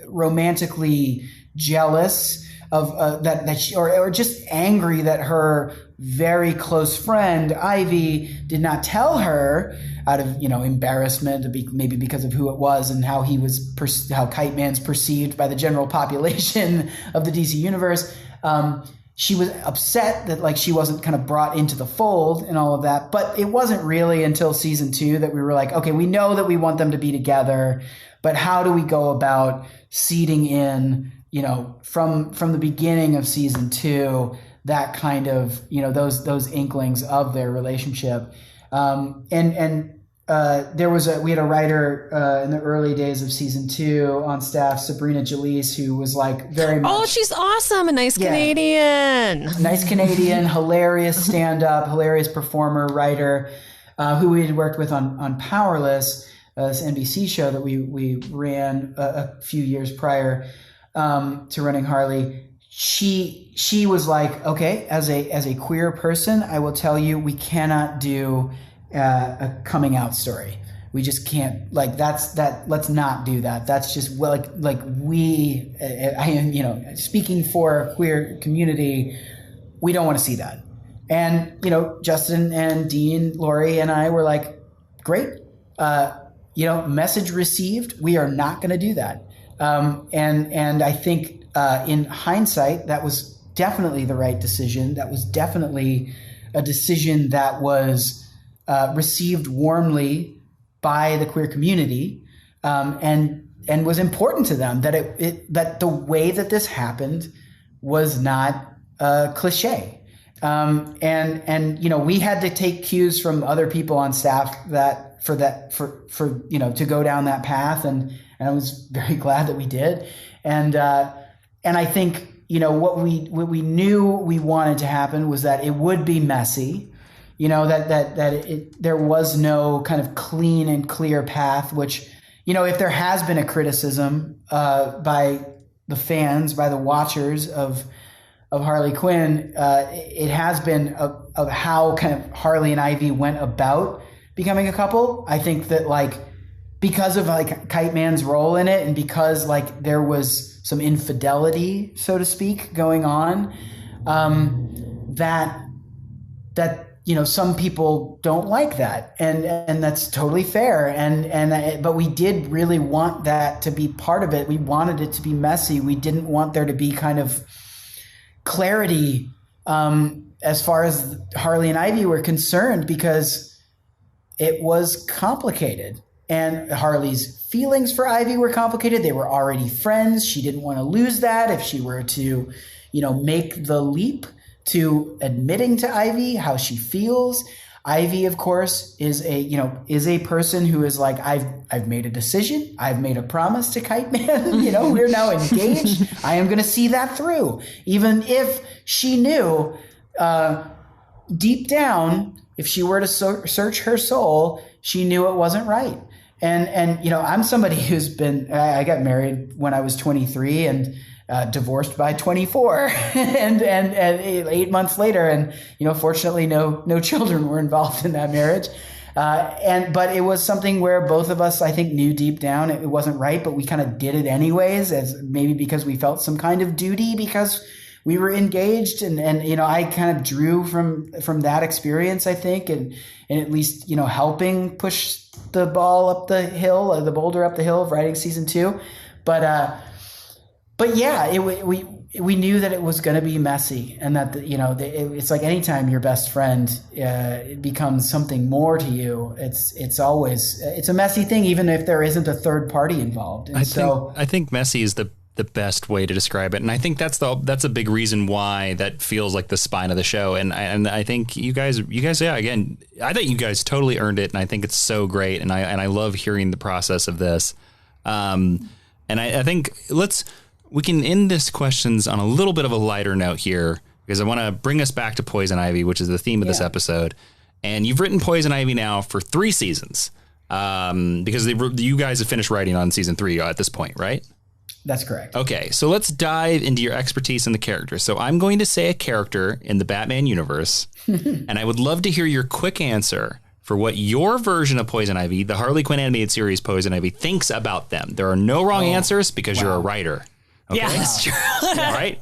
romantically jealous of that she, or just angry that her very close friend Ivy did not tell her out of embarrassment, maybe because of who it was and how how Kite Man's perceived by the general population of the DC universe. She was upset that like she wasn't kind of brought into the fold and all of that. But it wasn't really until season 2 that we were like, okay, we know that we want them to be together, but how do we go about seeding in, from the beginning of season 2, that kind of, those inklings of their relationship. We had a writer in the early days of season 2 on staff, Sabrina Jalise, who was like very much. Oh, she's awesome. A nice Canadian. Nice Canadian, hilarious stand-up, hilarious performer, writer, who we had worked with on Powerless, this NBC show that we ran a few years prior to running Harley. She was like, okay, as a queer person, I will tell you, we cannot do a coming out story. We just can't, like, let's not do that. That's just speaking for a queer community, we don't want to see that. And, Justin and Dean, Lori and I were like, great. Message received. We are not going to do that. And I think, in hindsight, that was definitely the right decision. That was definitely a decision that was received warmly by the queer community, and was important to them. That the way that this happened was not cliche, and we had to take cues from other people on staff to go down that path, and I was very glad that we did, and I think what we knew we wanted to happen was that it would be messy. There was no kind of clean and clear path, which, if there has been a criticism by the fans, by the watchers of Harley Quinn, it has been of how kind of Harley and Ivy went about becoming a couple. I think that because of Kite Man's role in it, and because there was some infidelity, so to speak, going on, that some people don't like that, and that's totally fair. But we did really want that to be part of it. We wanted it to be messy. We didn't want there to be kind of clarity as far as Harley and Ivy were concerned, because it was complicated. And Harley's feelings for Ivy were complicated. They were already friends. She didn't want to lose that if she were to, make the leap to admitting to Ivy how she feels. Ivy, of course, is a person who is like, I've made a decision. I've made a promise to Kite Man. We're now engaged. I am going to see that through. Even if she knew deep down, if she were to search her soul, she knew it wasn't right. And I'm somebody who's I got married when I was 23 and divorced by 24 and 8 months later. And, fortunately no children were involved in that marriage. But it was something where both of us, I think, knew deep down it wasn't right, but we kind of did it anyways, as maybe because we felt some kind of duty because we were engaged. And I kind of drew from that experience, I think, and at least, helping push the ball up the hill, the boulder up the hill of writing season 2. But yeah, we knew that it was going to be messy, and that it's like anytime your best friend it becomes something more to you, it's always a messy thing, even if there isn't a third party involved. And I think messy is the best way to describe it, and I think that's a big reason why that feels like the spine of the show. And I think you guys, yeah, again, I think you guys totally earned it, and I think it's so great, and I love hearing the process of this. And I think we can end this questions on a little bit of a lighter note here, because I want to bring us back to Poison Ivy, which is the theme of this episode. And you've written Poison Ivy now for 3 seasons, because you guys have finished writing on season 3 at this point, right? That's correct. Okay, so let's dive into your expertise in the character. So I'm going to say a character in the Batman universe, and I would love to hear your quick answer for what your version of Poison Ivy, the Harley Quinn animated series Poison Ivy, thinks about them. There are no wrong answers because you're a writer. Okay? Yeah, that's true. All right.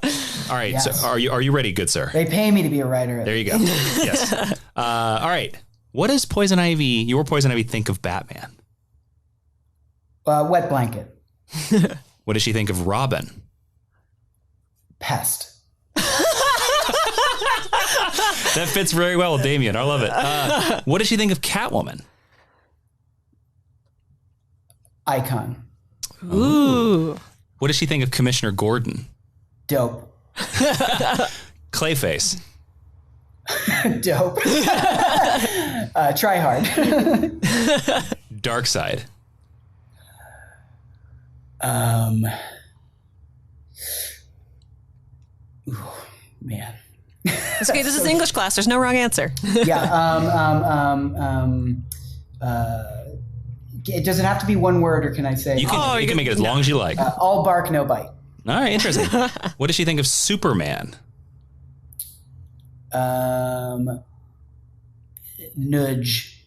Yes. So are you ready, good sir? They pay me to be a writer. There you go. Yes. All right. What does your Poison Ivy think of Batman? Wet blanket. What does she think of Robin? Pest. That fits very well with Damien. I love it. What does she think of Catwoman? Icon. Ooh. What does she think of Commissioner Gordon? Dope. Clayface. Dope. Try hard. Darkseid. Ooh, man. It's okay. This is English class. There's no wrong answer. Does it have to be one word, or can I say? You can make it as long as you like. All bark, no bite. All right, interesting. What does she think of Superman? Nudge.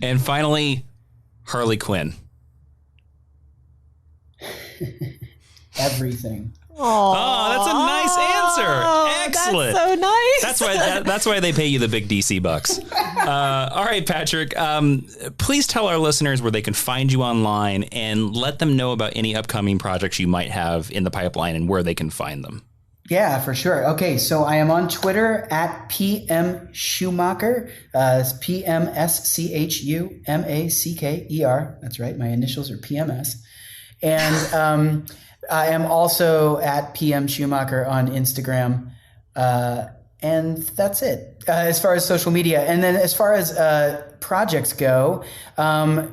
And finally, Harley Quinn. Everything. Oh, that's a nice answer. Excellent. That's so nice. That's why they pay you the big DC bucks. All right, Patrick. Please tell our listeners where they can find you online, and let them know about any upcoming projects you might have in the pipeline and where they can find them. Yeah, for sure. Okay, so I am on Twitter at PM Schumacker. It's PMSCHUMACKER. That's right. My initials are PMS. And I am also at PM Schumacher on Instagram. And that's it as far as social media. And then as far as projects go,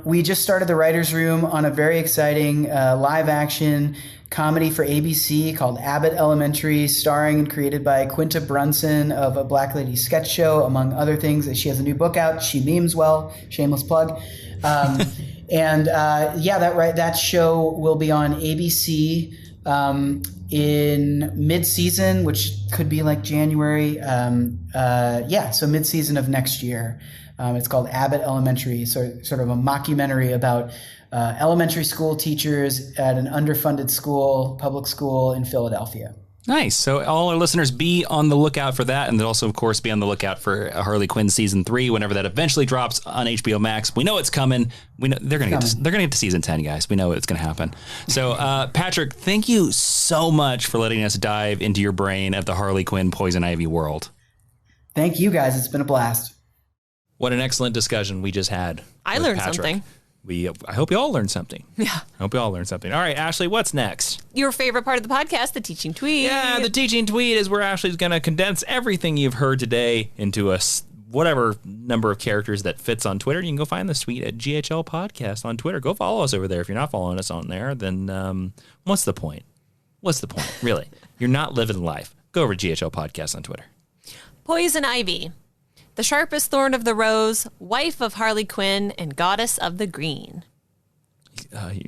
we just started the Writers Room on a very exciting live action comedy for ABC called Abbott Elementary, starring and created by Quinta Brunson of A Black Lady Sketch Show, among other things. She has a new book out. She memes well. Shameless plug. That show will be on ABC in mid-season, which could be like January. So mid-season of next year. It's called Abbott Elementary, sort of a mockumentary about elementary school teachers at an underfunded public school in Philadelphia. Nice. So all our listeners, be on the lookout for that. And then also, of course, be on the lookout for Harley Quinn season 3, whenever that eventually drops on HBO Max. We know it's coming. We know they're going to get to season 10, guys. We know it's going to happen. So, Patrick, thank you so much for letting us dive into your brain of the Harley Quinn Poison Ivy world. Thank you, guys. It's been a blast. What an excellent discussion we just had. I learned something. I hope you all learned something. Yeah. I hope you all learned something. All right, Ashley, what's next? Your favorite part of the podcast, the teaching tweet. Yeah, the teaching tweet is where Ashley's going to condense everything you've heard today into whatever number of characters that fits on Twitter. You can go find the tweet at GHL Podcast on Twitter. Go follow us over there. If you're not following us on there, then what's the point? What's the point, really? You're not living life. Go over to GHL Podcast on Twitter. Poison Ivy. The sharpest thorn of the rose, wife of Harley Quinn, and goddess of the green.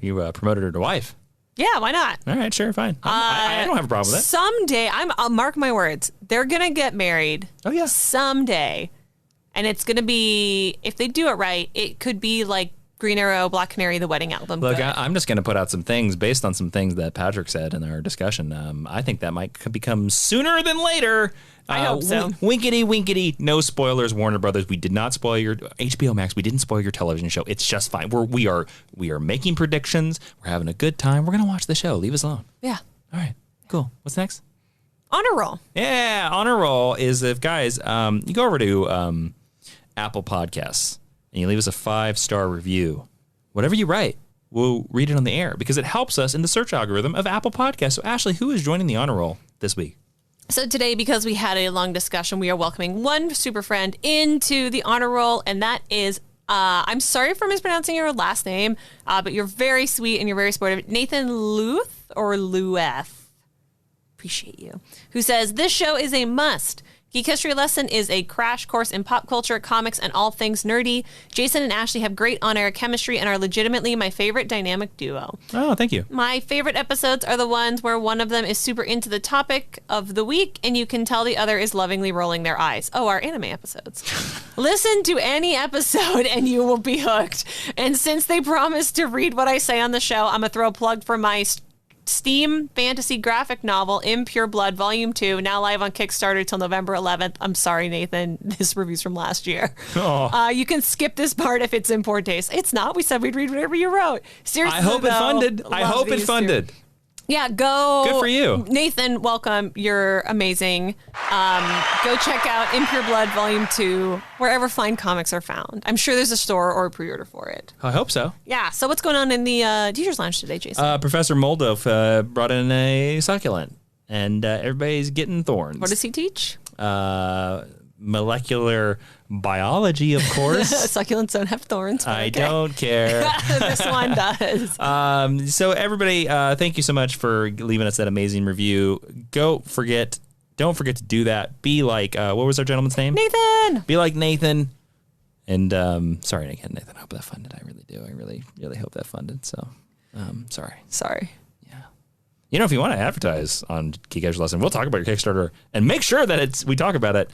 You promoted her to wife. Yeah, why not? All right, sure, fine. I don't have a problem with it. Someday, I'll mark my words, they're going to get married. Oh, yeah. Someday. And it's going to be, if they do it right, it could be like Green Arrow, Black Canary, the wedding album. Look, I'm just going to put out some things based on some things that Patrick said in our discussion. I think that might become sooner than later. I hope so. Winkety, winkety, no spoilers, Warner Brothers. We did not spoil your HBO Max. We didn't spoil your television show. It's just fine. We are making predictions. We're having a good time. We're going to watch the show. Leave us alone. Yeah. All right. cool. What's next? Honor roll. Yeah, honor roll is if guys, you go over to Apple Podcasts and you leave us a 5-star review. Whatever you write, we'll read it on the air because it helps us in the search algorithm of Apple Podcasts. So Ashley, who is joining the honor roll this week? So today, because we had a long discussion, we are welcoming one super friend into the honor roll, and that is, I'm sorry for mispronouncing your last name, but you're very sweet and you're very supportive. Nathan Luth or Lueth. Appreciate you. Who says, this show is a must. Geek History Lesson is a crash course in pop culture, comics, and all things nerdy. Jason and Ashley have great on-air chemistry and are legitimately my favorite dynamic duo. Oh, thank you. My favorite episodes are the ones where one of them is super into the topic of the week and you can tell the other is lovingly rolling their eyes. Oh, our anime episodes. Listen to any episode and you will be hooked. And since they promised to read what I say on the show, I'm going to throw a plug for my Steam fantasy graphic novel Impure Blood Volume 2, now live on Kickstarter till November 11th. I'm sorry, Nathan. This review's from last year. You can skip this part if it's in poor taste. It's not. We said we'd read whatever you wrote. Seriously, I hope it funded. I hope it funded. Two. Yeah, go. Good for you. Nathan, welcome. You're amazing. Go check out Impure Blood Volume 2, wherever fine comics are found. I'm sure there's a store or a pre-order for it. I hope so. Yeah, so what's going on in the Teacher's Lounge today, Jason? Professor Moldov brought in a succulent, and everybody's getting thorns. What does he teach? Molecular biology, of course. Succulents don't have thorns. I don't care. This one does. So everybody, thank you so much for leaving us that amazing review. Don't forget to do that. Be like, what was our gentleman's name? Nathan. Be like Nathan. And sorry again, Nathan. I hope that funded. I really do. I really, really hope that funded. So, sorry. Yeah. You know, if you want to advertise on Geek History Lesson, we'll talk about your Kickstarter and make sure that we talk about it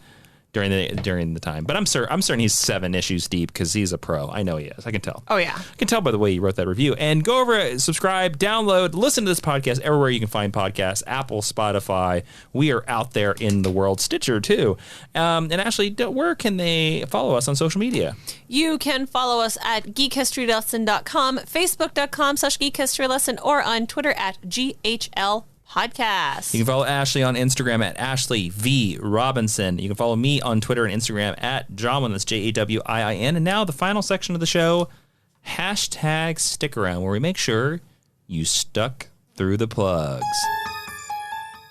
during the time. But I'm certain he's 7 issues deep because he's a pro. I know he is. I can tell. Oh, yeah. I can tell by the way he wrote that review. And go over, subscribe, download, listen to this podcast everywhere you can find podcasts. Apple, Spotify. We are out there in the world. Stitcher, too. And Ashley, where can they follow us on social media? You can follow us at geekhistorylesson.com, facebook.com/geekhistorylesson, or on Twitter at GHL Podcast. You can follow Ashley on Instagram at Ashley V Robinson. You can follow me on Twitter and Instagram at Jawiin. That's Jawiin. And now the final section of the show, hashtag stick around, where we make sure you stuck through the plugs.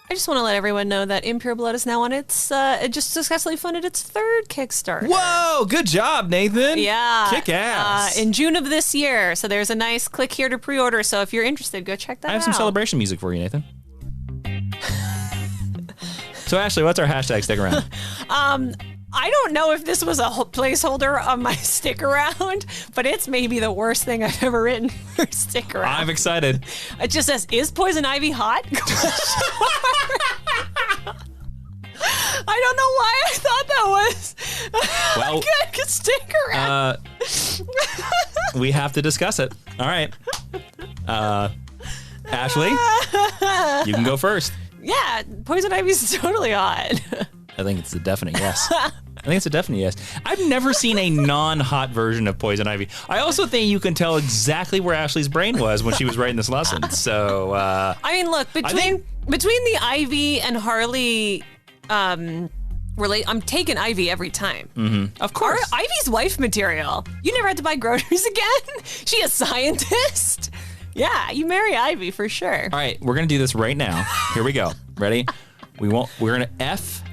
I just want to let everyone know that Impure Blood is now on its, it just successfully funded its 3rd Kickstarter. Whoa, good job, Nathan. Yeah. Kick ass. In June of this year. So there's a nice click here to pre-order. So if you're interested, go check that out. I have some celebration music for you, Nathan. So, Ashley, what's our hashtag stick around? I don't know if this was a placeholder on my stick around, but it's maybe the worst thing I've ever written for stick around. I'm excited. It just says, is poison ivy hot? I don't know why I thought that was. Well, I could stick around. We have to discuss it. All right. Ashley, you can go first. Yeah, poison ivy is totally hot. I think it's a definite yes. I've never seen a non-hot version of poison ivy. I also think you can tell exactly where Ashley's brain was when she was writing this lesson. So, I mean, look, between the Ivy and Harley I'm taking Ivy every time. Mm-hmm. Of course. Ivy's wife material. You never had to buy groceries again? She a scientist? Yeah, you marry Ivy for sure. All right, we're going to do this right now. Here we go. Ready? We're going to F.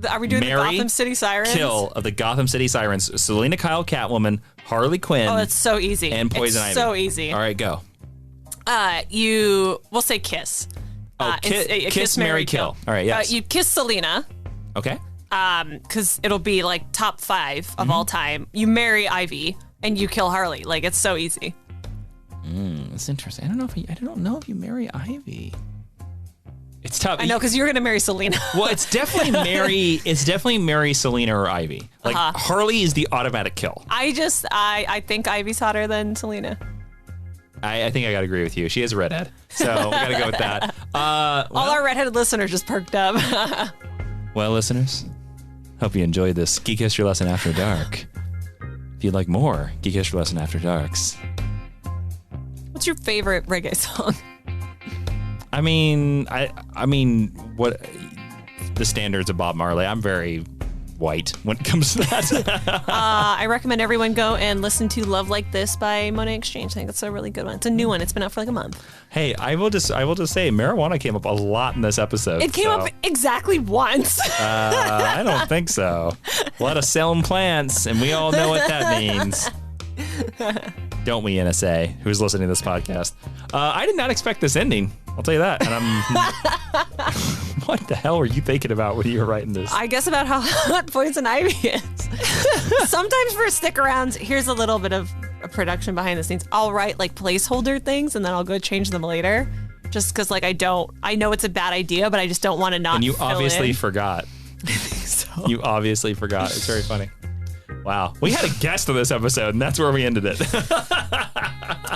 Are we doing the Gotham City Sirens? Kill of the Gotham City Sirens. Selena Kyle, Catwoman, Harley Quinn. Oh, it's so easy. And Poison Ivy. So easy. All right, go. We'll say kiss. Kiss, marry, kill. All right, yes. You kiss Selena. Okay. Because it'll be like top 5 of all time. You marry Ivy and you kill Harley. Like, it's so easy. That's interesting. I don't know if you marry Ivy. It's tough. I know, because you're going to marry Selena. Well, it's definitely marry Selena or Ivy. Like, Harley is the automatic kill. I think Ivy's hotter than Selena. I think I got to agree with you. She is a redhead. So we got to go with that. All our redheaded listeners just perked up. Well, listeners, hope you enjoyed this Geek History Lesson After Dark. If you'd like more Geek History Lesson After Darks. What's your favorite reggae song? I mean, what the standards of Bob Marley? I'm very white when it comes to that. I recommend everyone go and listen to Love Like This by Monet Exchange. I think that's a really good one. It's a new one. It's been out for like a month. Hey, I will just say marijuana came up a lot in this episode. It came up exactly once. I don't think so. A lot of selling plants, and we all know what that means. Don't we, NSA, who's listening to this podcast? I did not expect this ending. I'll tell you that. And I'm. What the hell were you thinking about when you were writing this? I guess about how hot Poison Ivy is. Sometimes for stick-arounds, here's a little bit of a production behind the scenes. I'll write like placeholder things, and then I'll go change them later. Just because, like, I know it's a bad idea, but I just don't want to not. And you fill obviously in. forgot. So. You obviously forgot. It's very funny. Wow. We had a guest on this episode, and that's where we ended it.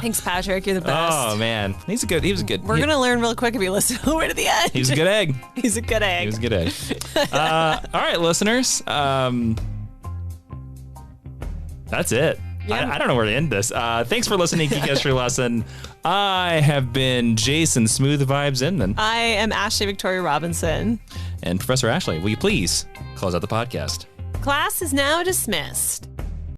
Thanks, Patrick. You're the best. Oh, man. He was good. We're going to learn real quick if you listen all the way to the end. He was a good egg. He's a good egg. He was a good egg. All right, listeners. That's it. Yeah. I don't know where to end this. Thanks for listening to Geek History Lesson. I have been Jason Smooth Vibes Inman. I am Ashley Victoria Robinson. And Professor Ashley, will you please close out the podcast? Class is now dismissed.